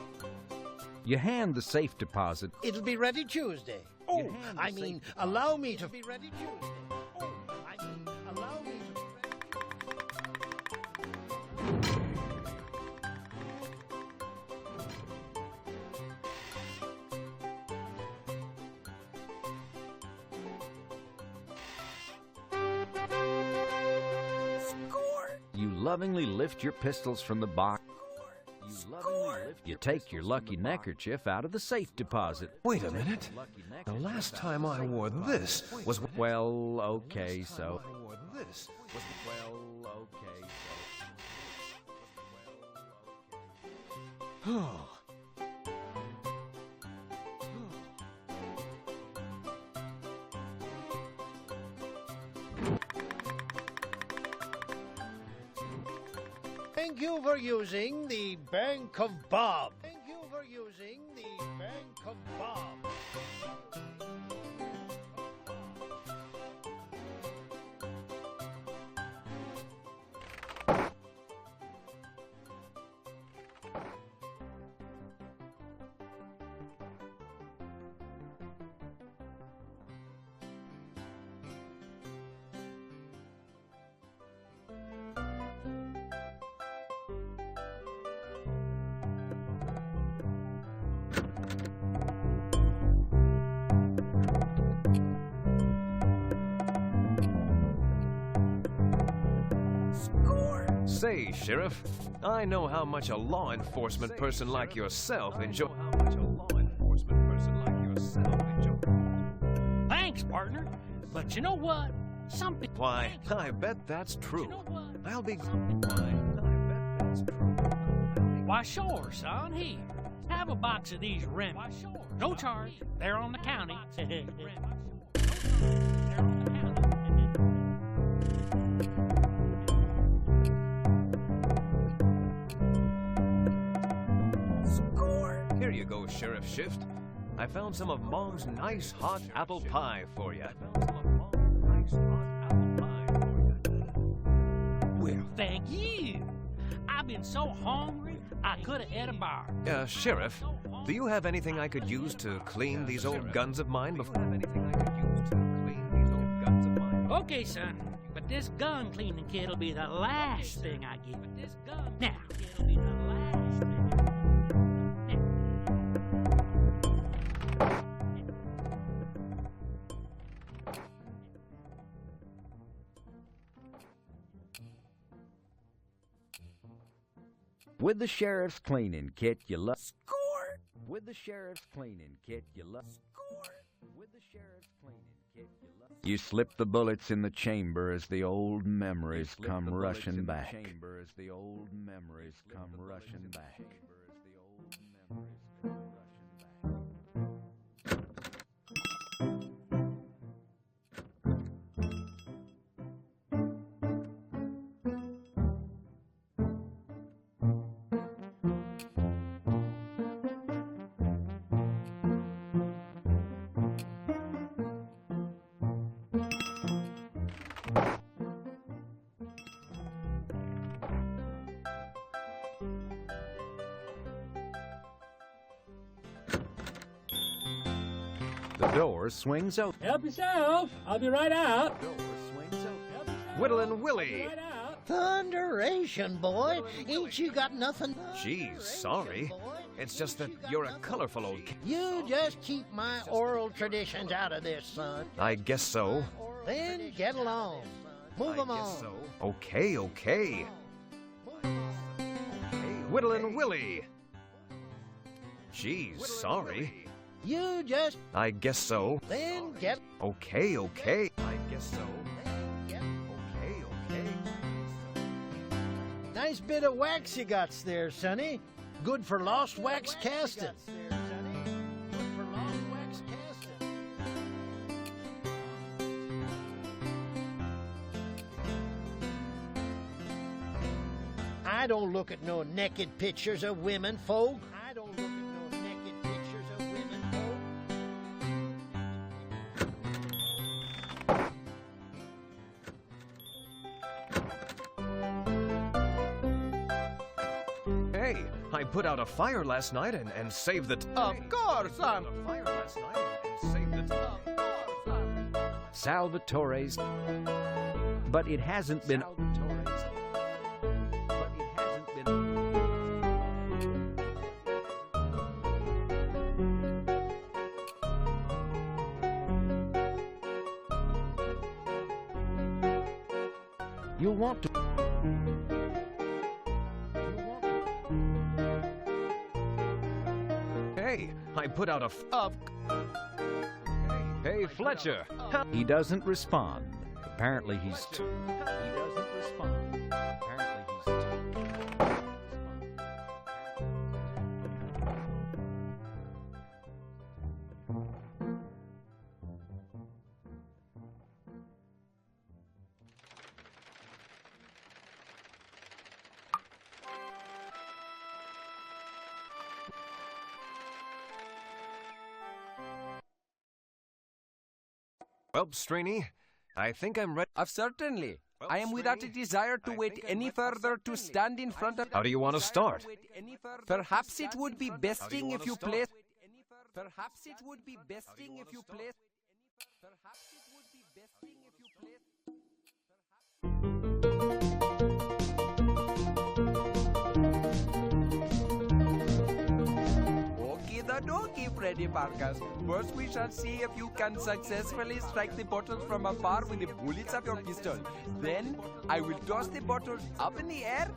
You hand the safe deposit. It'll be ready Tuesday. Oh, I mean, allow me to be ready Tuesday. Oh, I mean, allow me to be ready. You lovingly lift your pistols from the box. You take your lucky neckerchief out of the safe deposit. Wait a minute. The last time I wore this was... Well, okay, so... Oh. Thank you for using the Bank of Bob. Thank you for using the Bank of Bob. Say, Sheriff, I know how much a law enforcement person like yourself enjoy. Thanks, partner. But you know what? Something. Why, I bet that's true. You know what? I'll be. Why, sure, son. Here, have a box of these remedios. No charge. They're on the county. Here you go, Sheriff Shift. I found some of Mom's nice hot apple pie for you. Well, thank you. I've been so hungry, I could have ate a bar. Sheriff, do you have anything I could use to clean these old guns of mine before? Okay, son, but this gun cleaning kit'll be the last thing I give you. Now, it'll be the last thing. With the sheriff's cleaning kit, you love. Score! With the sheriff's cleaning kit, you love. Score! With the sheriff's cleaning kit, you love. You slip the bullets in the chamber as the old memories come rushing back. As the old memories come rushing back. The door swings open. Help yourself. I'll be right out. The door swings open. Whittle and Willie. Thunderation, boy. Ain't you got nothing? Geez, sorry. It's just that you're a colorful old kid. You just keep my oral traditions out of this, son. I guess so. Then get along. Move them on. So. Okay. Hey, Whittlin' Willie. Geez, sorry. You just... I guess so. Then get... Okay. I guess so. Okay. Nice bit of wax you got there, Sonny. Good for lost wax casting. I don't look at no naked pictures of women folk. I don't look at no naked pictures of women folk. Hey, I put out a fire last night and saved the... Of course, son. Salvatore's. But it hasn't been... You want to... Hey, I put out a... Hey, Fletcher. He doesn't respond. Apparently he's... He doesn't respond. Apparently he's... Well, Straney, I think I'm ready. Certainly. I am without a desire to wait any further to stand in front of... How do you want to start? Perhaps it would be besting if you place... Perhaps it would be besting if you place... Perhaps it would be besting if you place... Okie-dokie, Freddy Pharkas. First we shall see if you can successfully strike the bottles from afar with the bullets of your pistol. Then I will toss the bottles up in the air.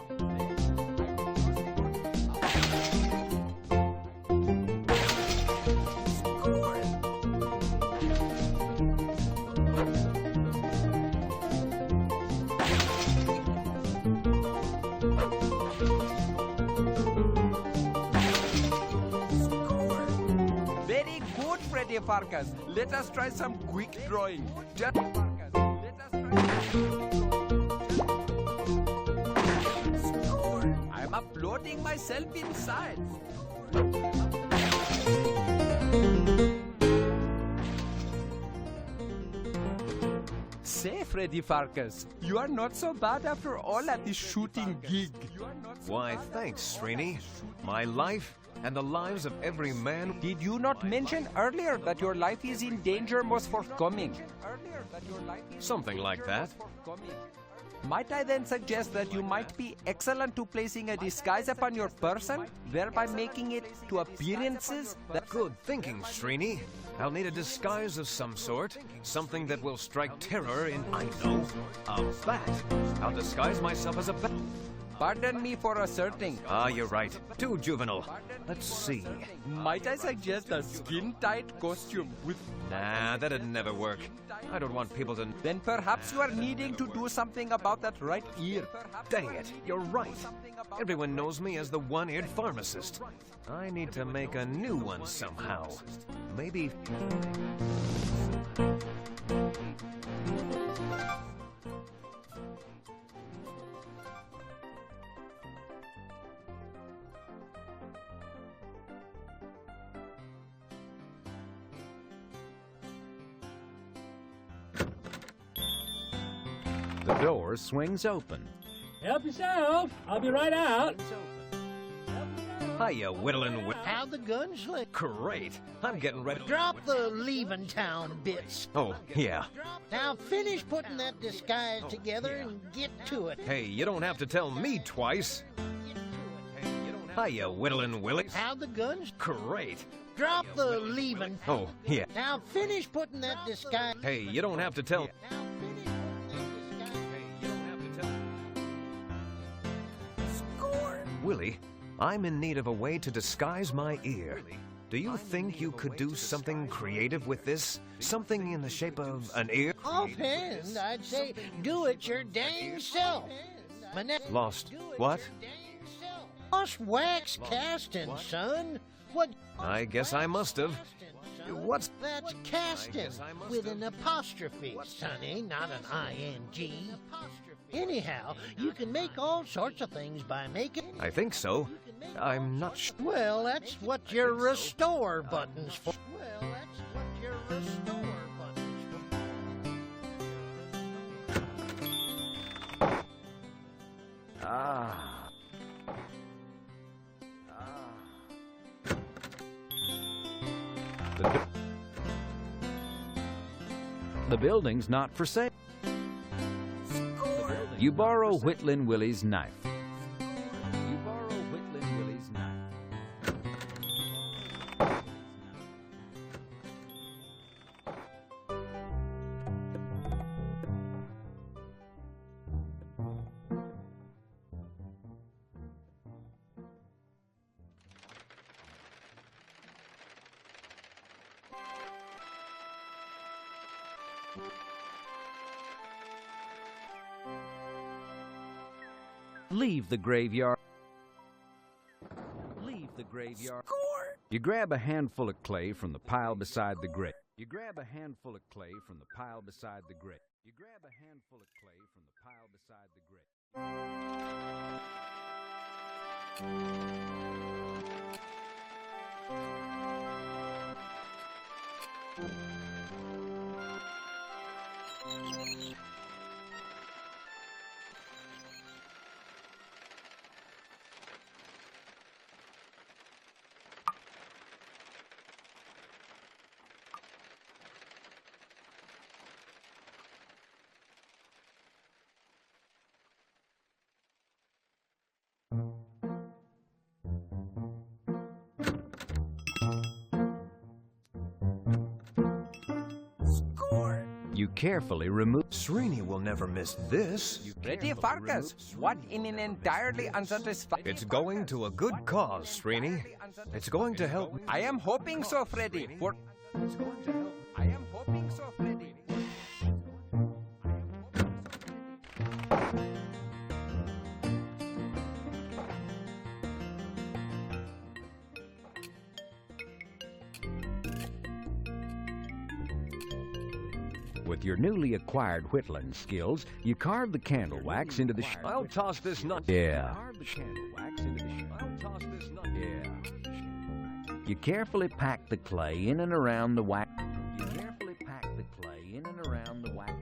Freddy Pharkas, let us try some quick drawing. Just I'm uploading myself inside. Say, Freddy Pharkas, you are not so bad after all at this shooting gig. Why, thanks, Straney. My life and the lives of every man. Did you not mention earlier that your life is in danger most forthcoming? Something like that. Might I then suggest that you might be excellent to placing a disguise upon your person, thereby making it to appearances that... Good thinking, Straney. I'll need a disguise of some sort. Something that will strike terror in... I know. A bat. I'll disguise myself as a bat. Pardon me for asserting. Ah, you're right. Too juvenile. Let's see. Might I suggest a skin-tight costume with... Nah, that'd never work. I don't want people to... Then perhaps you are needing to do something about that right ear. Dang it, you're right. Everyone knows me as the one-eared pharmacist. I need to make a new one somehow. Maybe... The door swings open. Help yourself. I'll be right out. Hiya, Whittlin'. How'd the guns look? Great. I'm getting ready. Drop the leaving town bits. Oh, yeah. Now finish putting that disguise together and get to it. Hey, you don't have to tell me twice. Hiya, Whittling Willies. How the guns? Great. Drop the leaving. Oh, yeah. Now finish putting that disguise. Hey, you don't have to tell. Score! Willie, I'm in need of a way to disguise my ear. Do you think you could do something creative with this? Something in the shape of an ear? Offhand, I'd say do it your dang self. Lost. What? Lost wax casting, son. What? I guess I must have. What's... That's casting with an apostrophe, sonny, not an ing. Anyhow, you can make all sorts of things by making... I think so. I'm not sure. Well, that's what your restore button's for. Well, that's what your restore button's for. Ah. The building's not for sale. Score! You borrow Whittling Willie's knife. You borrow Whittling Willie's knife. Leave the graveyard. Leave the graveyard. Score! You grab a handful of clay from the pile beside the grave. You grab a handful of clay from the pile beside the grave. You grab a handful of clay from the pile beside the grave. You carefully remove... Srini will never miss this. Freddy Pharkas, what in an entirely unsatisfying... It's going to a good cause, Srini. It's going to help... I am hoping so, Freddy. It's going to help... I am hoping so, Freddy. With your newly acquired whittling skills, you carve the candle wax into the... I'll toss this nut. Yeah. Carve the candle wax into the... I'll toss this nut. Yeah. You carefully pack the clay in and around the wax. You carefully pack the clay in and around the wax.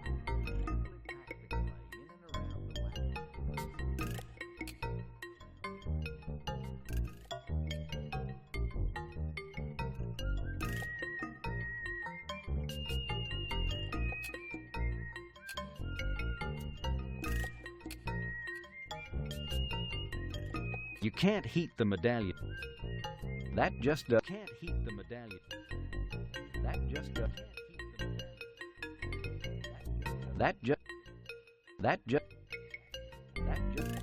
You can't heat the medallion. That just can't heat the medallion. That just that just that just that just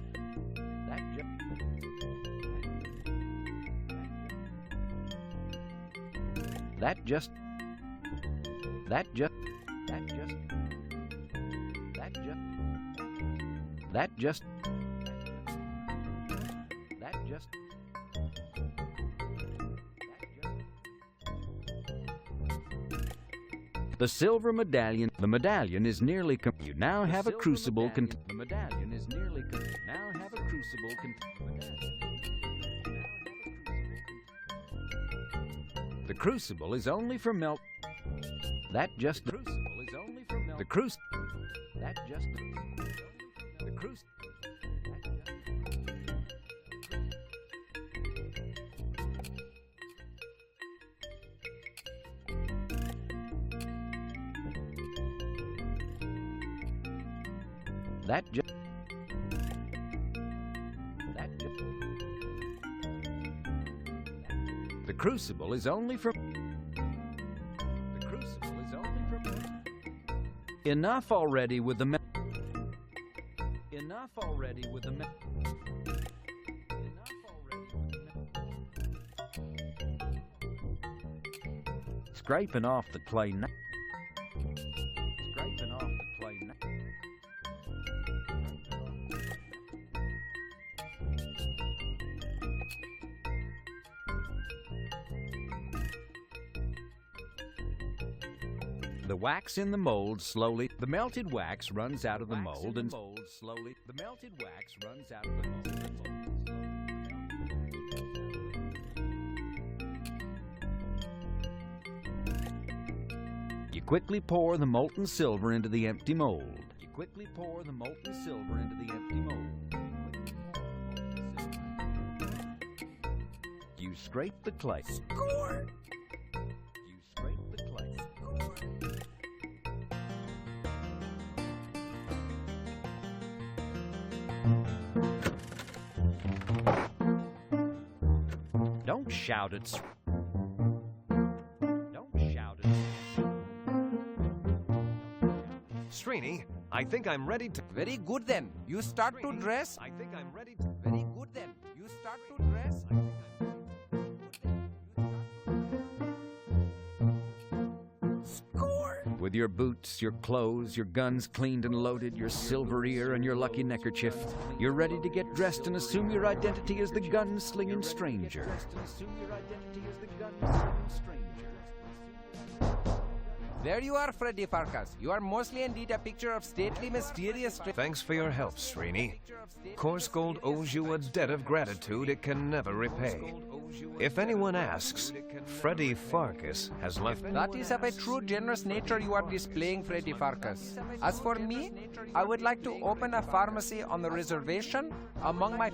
that just that just that just that just that just that just the silver medallion. The medallion is nearly complete. You now have a crucible. The medallion is nearly complete. Now have a crucible. The crucible is only for melt. That just. The crucible is only for melt. The crucible. That just. The crucible. That just. That just. The crucible is only for... Enough already with the... Enough already with the... Scraping off the clay now. Scraping off the clay now. The wax in the mold slowly. The melted wax runs out of the mold and slowly. The melted wax runs out of the mold. You quickly pour the molten silver into the empty mold. You quickly pour the molten silver into the empty mold. You scrape the clay. Score! You scrape the clay. Score! Don't shout it. Srini, I think I'm ready to... Very good then. You start to dress. I think I'm ready to... Very good then. You start to dress. Score! With your boots, your clothes, your guns cleaned and loaded, your silver ear, and your lucky neckerchief, you're ready to get dressed and assume your identity as the gun-slinging stranger. There you are, Freddy Pharkas. You are mostly indeed a picture of stately, mysterious... Thanks for your help, Srini. Coarse Gold owes you a debt of gratitude it can never repay. If anyone asks, Freddy Pharkas has left... That is of a true generous nature you are displaying, Freddy Pharkas. As for me, I would like to open a pharmacy on the reservation among my...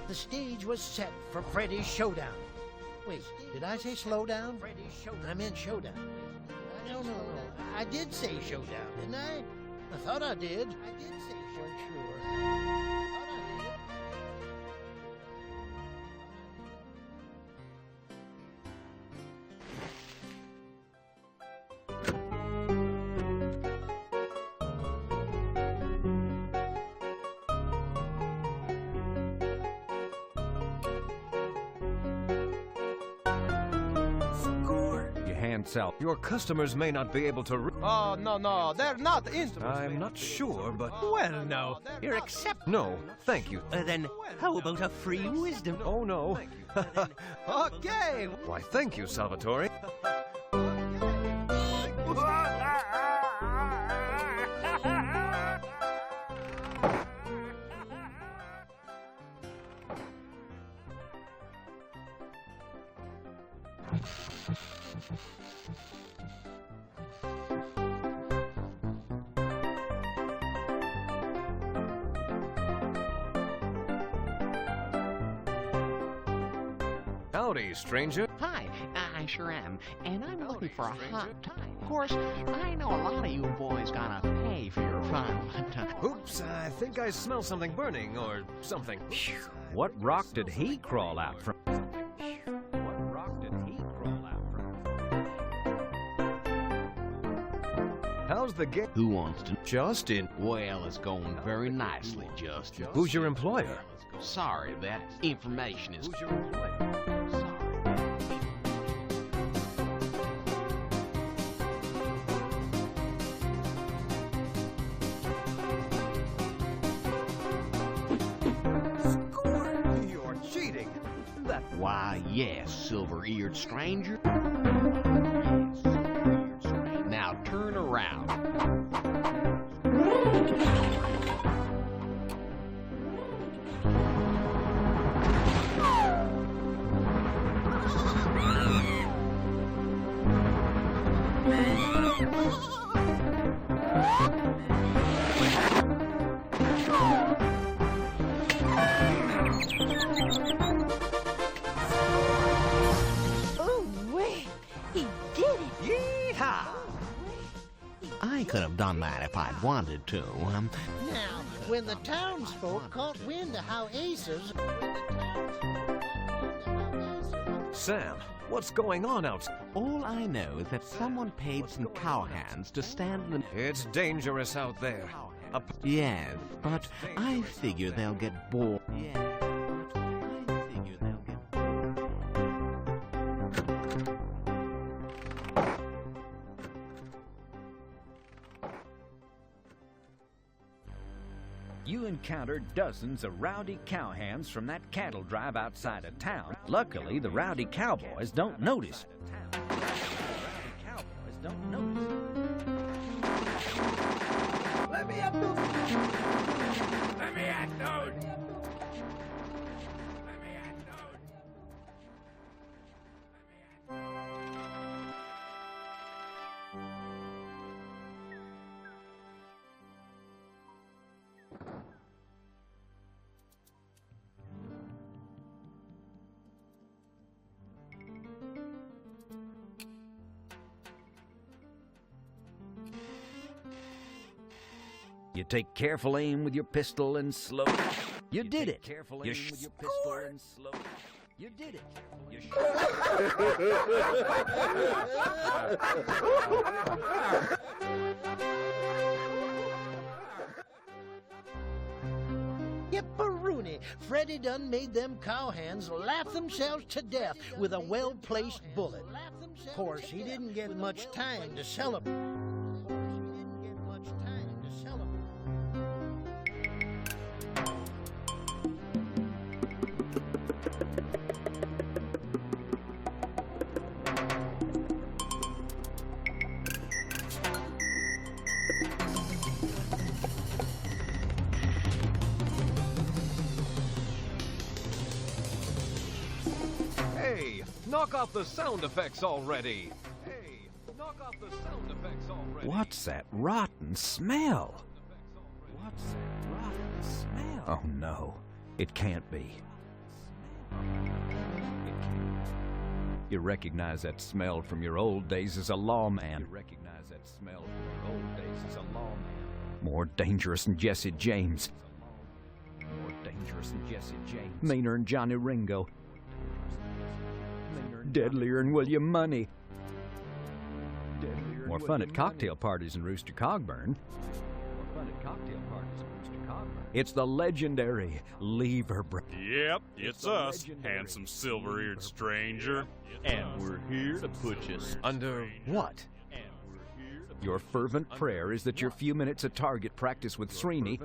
The stage was set for Freddy's showdown. Wait, did I say slow down? I meant showdown. No. I did say showdown, didn't I? I thought I did. I did say showdown. Sure. South. Your customers may not be able to... Oh, no, they're not interested. I'm not sure, but... Well, no, you're accepted. No, thank you. Then how about a free wisdom? Oh, no. Okay. Why, thank you, Salvatore. Howdy, stranger. Hi, I sure am, and I'm looking for a hot time. Of course, I know a lot of you boys gotta pay for your fun, but... Oops, I think I smell something burning or something. What rock did he crawl out from? How's the game? Who wants to? Justin. Well, it's going very nicely, Justin. Who's your employer? Sorry, that information is... Who's your employer? You're cheating. Why, yes, silver-eared stranger. Now turn around. done that if I'd wanted to. Now, when the townsfolk caught wind of how Aces... Sam, what's going on out? All I know is that someone paid some cowhands to stand in the... It's dangerous out there. Yes, but I figure they'll get bored. You encountered dozens of rowdy cowhands from that cattle drive outside of town. Luckily, the rowdy cowboys don't notice. Let me at those. Let me at those. You take careful aim with your pistol and slow. You did it. You with your pistol and slow. You did it. You Yipperoonie! Freddy done made them cowhands laugh themselves to death with a well-placed bullet. Of course, he didn't get much time to celebrate. Hey, knock off the sound effects already! Hey, knock off the sound effects already! What's that rotten smell? What's that rotten smell? Oh no, it can't be. You recognize that smell from your old days as a lawman. You recognize that smell from your old days as a lawman. More dangerous than Jesse James. More dangerous than Jesse James. Meaner than Johnny Ringo. Deadlier than William Money. More fun at cocktail parties in Rooster Cogburn. It's the legendary Lever Brothers. Yep, it's us, handsome silver-eared stranger. And we're here to put you under what? Your fervent prayer is that your few minutes of target practice with Srini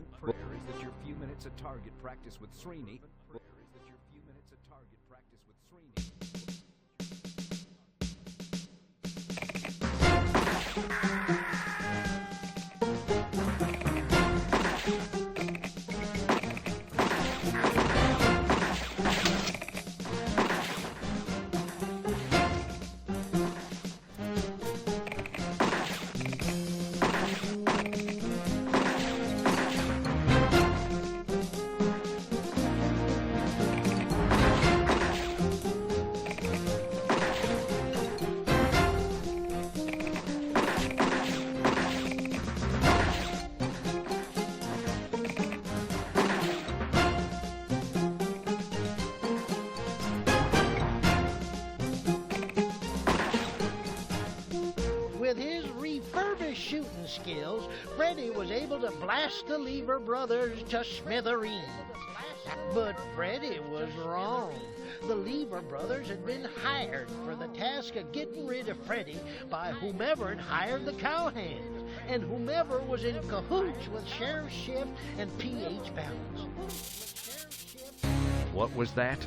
With his refurbished shooting skills, Freddy was able to blast the Lever Brothers to smithereens. But Freddy was wrong. The Lever Brothers had been hired for the task of getting rid of Freddy by whomever had hired the cowhands, and whomever was in cahoots with Sheriff Shift and P.H. Balance. What was that?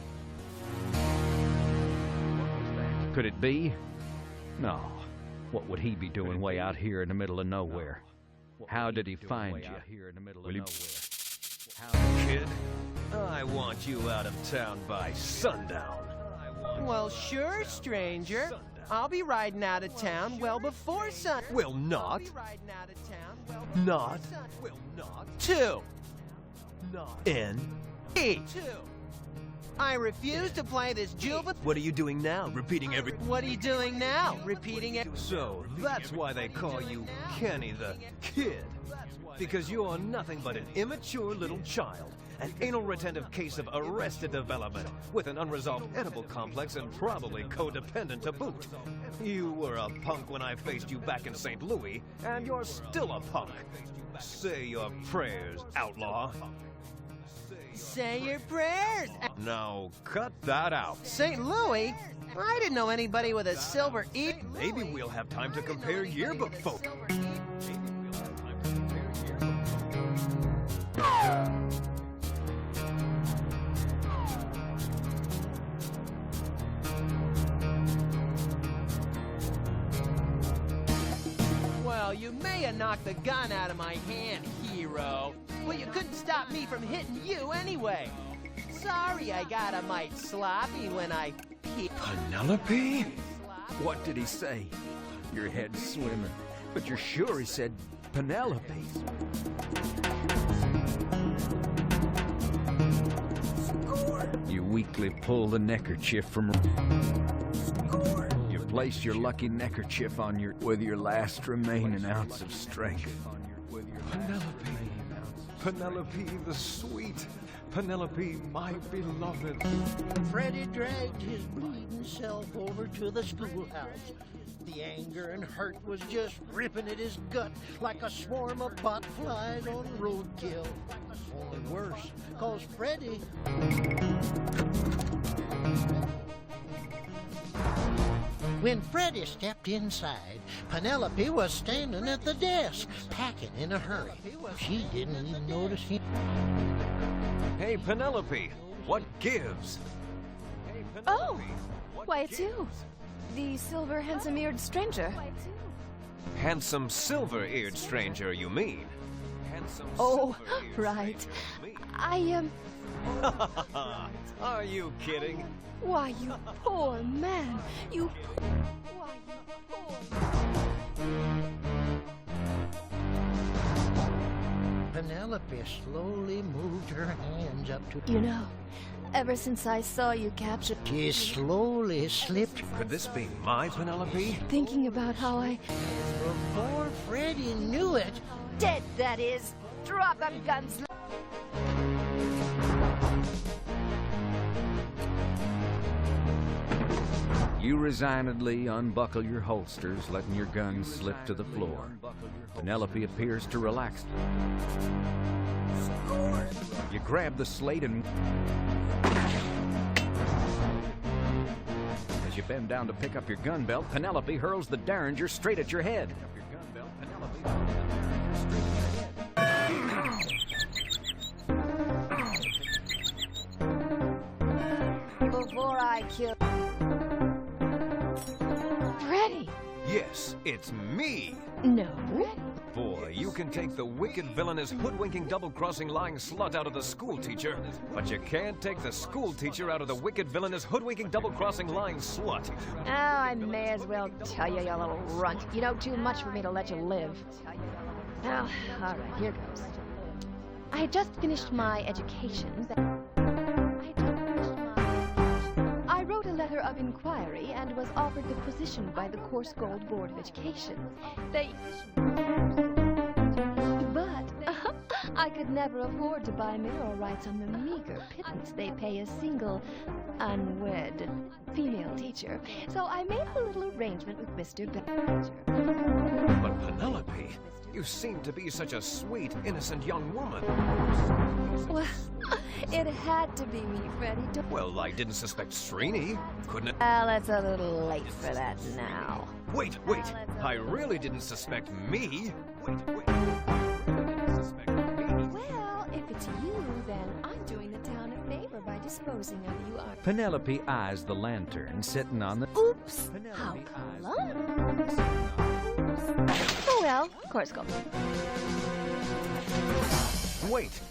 Could it be? No. What would he be doing way out here in the middle of nowhere? How did he find you? Will he... Kid, I want you out of town by sundown. Well, sure, stranger. I'll be riding out of town well before sun. Will not. Not. Two. N. E. I refuse to play this juvenile. What are you doing now? Repeating every... What are you doing now? Repeating it. So, that's why they call you Kenny the Kid. Because you're nothing but an immature little child. An anal retentive case of arrested development, with an unresolved edible complex and probably codependent to boot. You were a punk when I faced you back in St. Louis, and you're still a punk. Say your prayers, outlaw. Say your prayers. Now, cut that out. St. Louis? I didn't know anybody with a silver E. Maybe we'll have time to compare yearbook photos. Well, you may have knocked the gun out of my hand, hero, but you couldn't stop me from hitting you anyway. Sorry I got a mite sloppy when I Penelope? What did he say? Your head's swimming, but you're sure he said Penelope? You weakly pull the neckerchief from... You place your lucky neckerchief on your... with your last remaining ounce of strength. Penelope. Penelope the sweet. Penelope, my beloved. Freddy dragged his bleeding self over to the schoolhouse. The anger and hurt was just ripping at his gut like a swarm of botflies on roadkill. Only worse, 'cause Freddy... When Freddy stepped inside, Penelope was standing at the desk, packing in a hurry. She didn't even notice him. Hey, Penelope, what gives? Oh, why, it's you. The silver, handsome-eared stranger. Handsome, silver-eared stranger, you mean? Handsome, oh, right. I, Are you kidding? Why, you poor man. You... Why, you poor... Penelope slowly moved her hands up to... You know, ever since I saw you captured... She slowly slipped... Could this be my Penelope? Thinking about how I... Before Freddy knew it... Dead, that is. Drop them guns. You resignedly unbuckle your holsters, letting your guns slip to the floor. Penelope appears to relax. You grab the slate and... As you bend down to pick up your gun belt, Penelope hurls the Derringer straight at your head. Before I kill... Freddy! Yes, it's me! No. Boy, you can take the wicked, villainous, hoodwinking, double-crossing, lying slut out of the schoolteacher, but you can't take the schoolteacher out of the wicked, villainous, hoodwinking, double-crossing, lying slut. Oh, I may as well tell you, you little runt. You know too much for me to let you live. Well, all right, here goes. I had just finished my education. I wrote a letter of inquiry and was offered the position by the Course Gold Board of Education. But I could never afford to buy mayoral rights on the meager pittance they pay a single, unwed female teacher. So I made a little arrangement with Mr. Bellinger. But Penelope, you seem to be such a sweet, innocent young woman. Well, it had to be me, Freddy. Well, I didn't suspect Srini, couldn't it? Well, it's a little late for that now. Wait, I really didn't suspect me. Wait. Well, if it's you, then I'm doing the town a favor by disposing of you. Penelope eyes the lantern sitting on the... Oops! How clever! Oh well, Course Gold. Wait!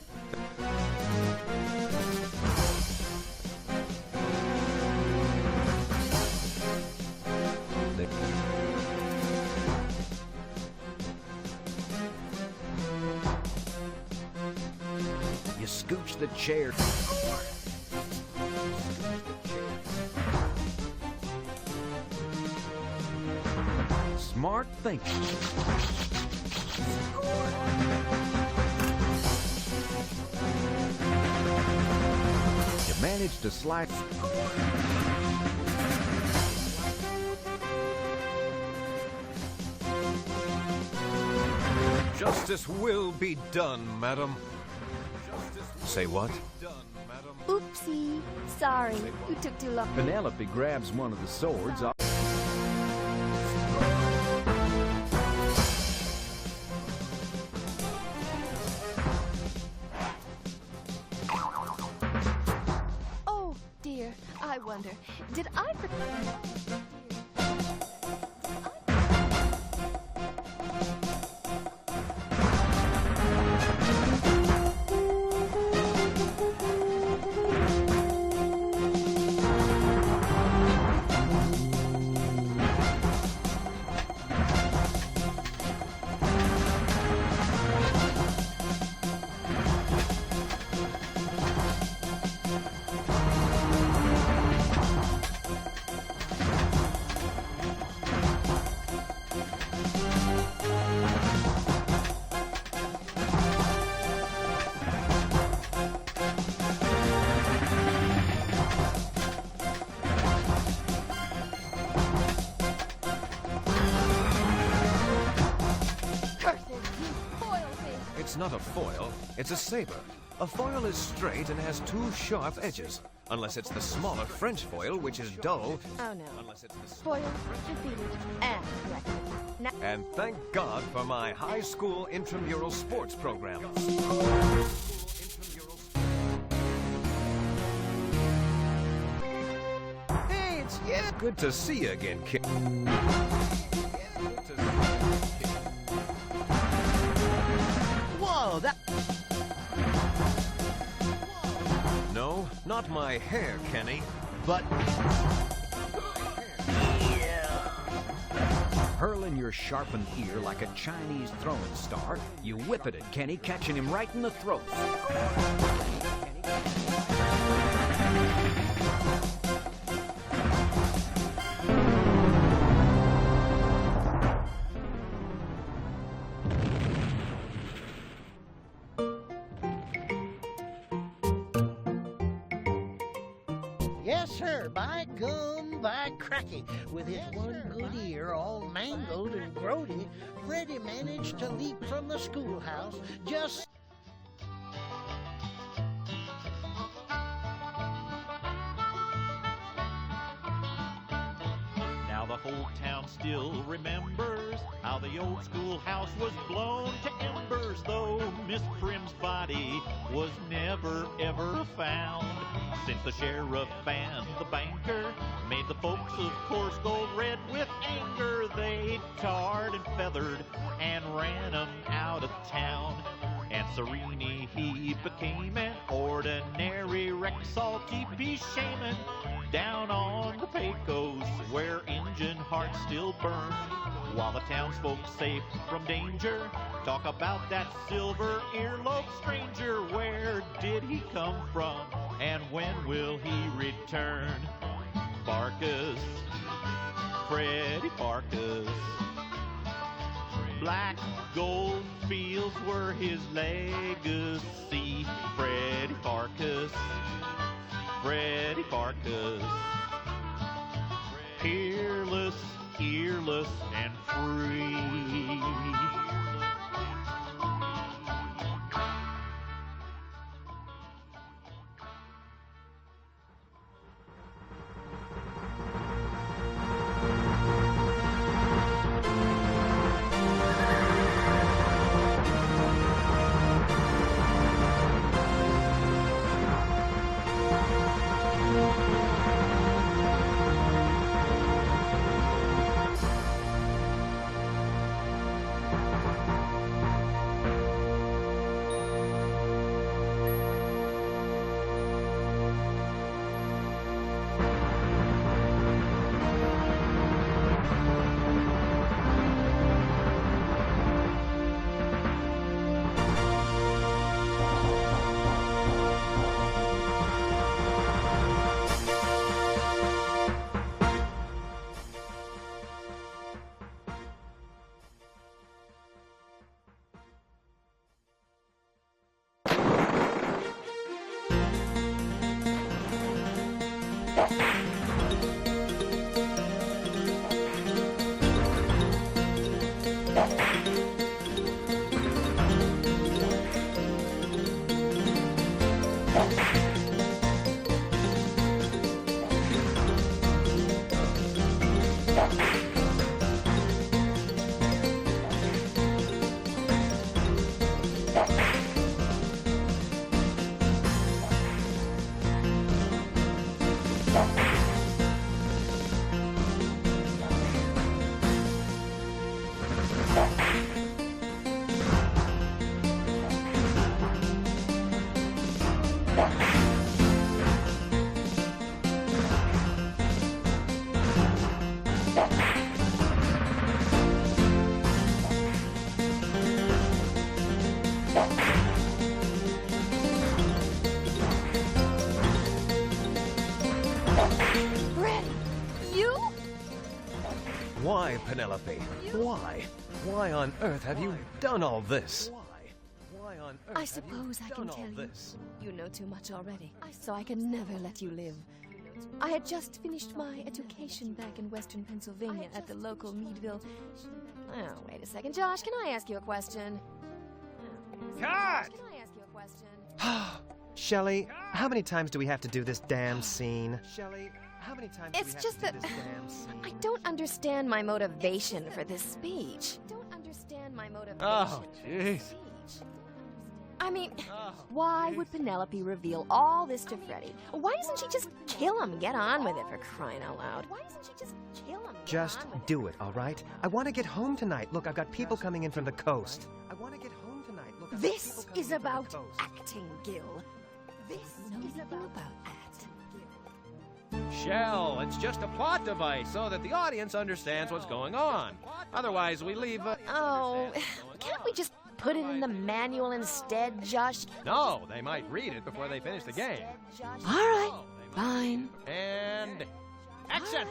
You scooch the chair. smart thinking. You managed to slide. Justice will be done, madam. Say what? Oopsie. Sorry, you took too long. Penelope grabs one of the swords off. Oh, dear. I wonder, did I... It's not a foil, it's a saber. A foil is straight and has two sharp edges. Unless it's the smaller French foil, which is dull. Oh no. Foil defeated and corrected. And thank God for my high school intramural sports program. Hey, it's you. Good to see you again, kid. Whoa, that... No, not my hair, Kenny. But... Hurling your sharpened ear like a Chinese throwing star, you whip it at Kenny, catching him right in the throat. Yes, sir, by gum, by cracky. With his one good ear all mangled and grody, Freddy managed to leap from the schoolhouse just... Now the whole town still remembers how the old schoolhouse was blown to embers, though Miss Prim's body was never ever found. Since the sheriff and the banker made the folks of Coarse Gold red with anger, they tarred and feathered and ran 'em out of town. And Serini, he became an ordinary Rexall TP shaman down on the Pecos, where engine hearts still burn. While the townsfolk safe from danger talk about that silver earlobe stranger. Where did he come from, and when will he return? Farkas, Freddy Pharkas. Black gold fields were his legacy. Freddy Pharkas, Freddy Pharkas. Peerless, earless, and free. Why, Penelope? Why? Why on earth have you done all this? Why on earth I suppose I can tell you. You know too much already, so I can never let you live. I had just finished my education back in western Pennsylvania at the local Meadville. Oh, wait a second, Josh, can I ask you a question? Cut! Can I ask you a question? Shelley, how many times do we have to do this damn scene? Shelley, how many times It's just that I don't understand my motivation for this speech. Oh, jeez. I mean, why would Penelope reveal all this to Freddy? Why doesn't she just kill him? Get on with it, for crying out loud. Why doesn't she just kill him? Just do it, all right? I want to get home tonight. Look, I've got people coming in from the coast. I want to get home tonight. Look, This is about acting, Gil. This is about acting. Shell, it's just a plot device so that the audience understands what's going on. Otherwise, we leave... Oh, can't we just put it in the manual instead, Josh? No, they might read it before they finish the game. All right, fine. And... action!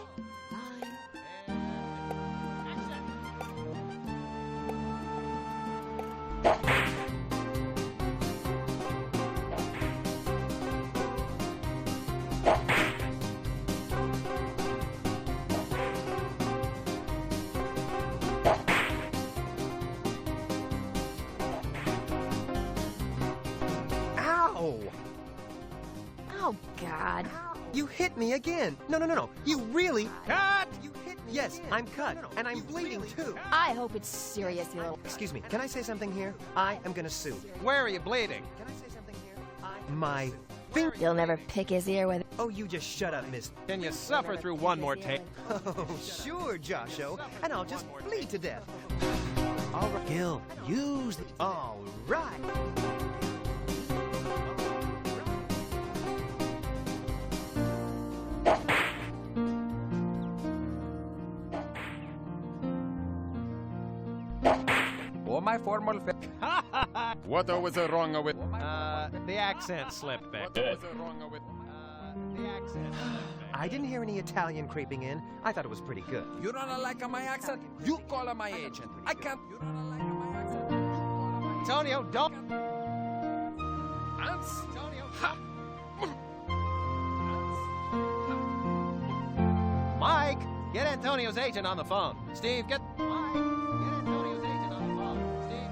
Oh, God. You hit me again. No. You really... Cut! You hit me Yes, again. I'm cut, and I'm bleeding, too. I hope it's serious, you little... Excuse me, can I say something here? I am gonna sue. Where are you bleeding? Can I say something here? My finger... You'll never pick his ear with... Oh, you just shut up, miss. Can you suffer through one more take? Oh, sure, Josho, and I'll just bleed to death. All right, Gil, use the... All right. My formal... What was wrong with... the accent slipped back. What was wrong with... the accent I didn't hear any Italian creeping in. I thought it was pretty good. You don't like my accent? You call my agent. I can't... You don't like my accent? Antonio, don't... Antonio, ha! Mike, get Antonio's agent on the phone. Steve, get... Mike, get Antonio's agent on the phone. Steve, get...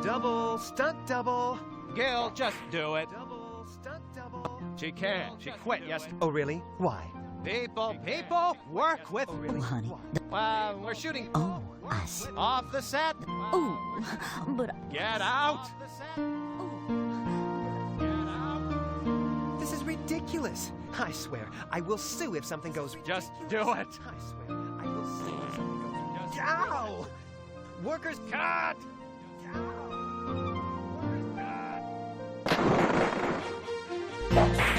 Double, stunt double. Gil, just do it. Double, stunt double. She can't. She quit yesterday. Oh, really? Why? People, work with... Oh, honey. We're shooting... Oh, I see. Off the set. Oh, but... Get out. This is ridiculous. I swear, I will sue if something goes... Just do it. I swear, I will sue if something goes... Ow! Workers, cut! Workers, cut!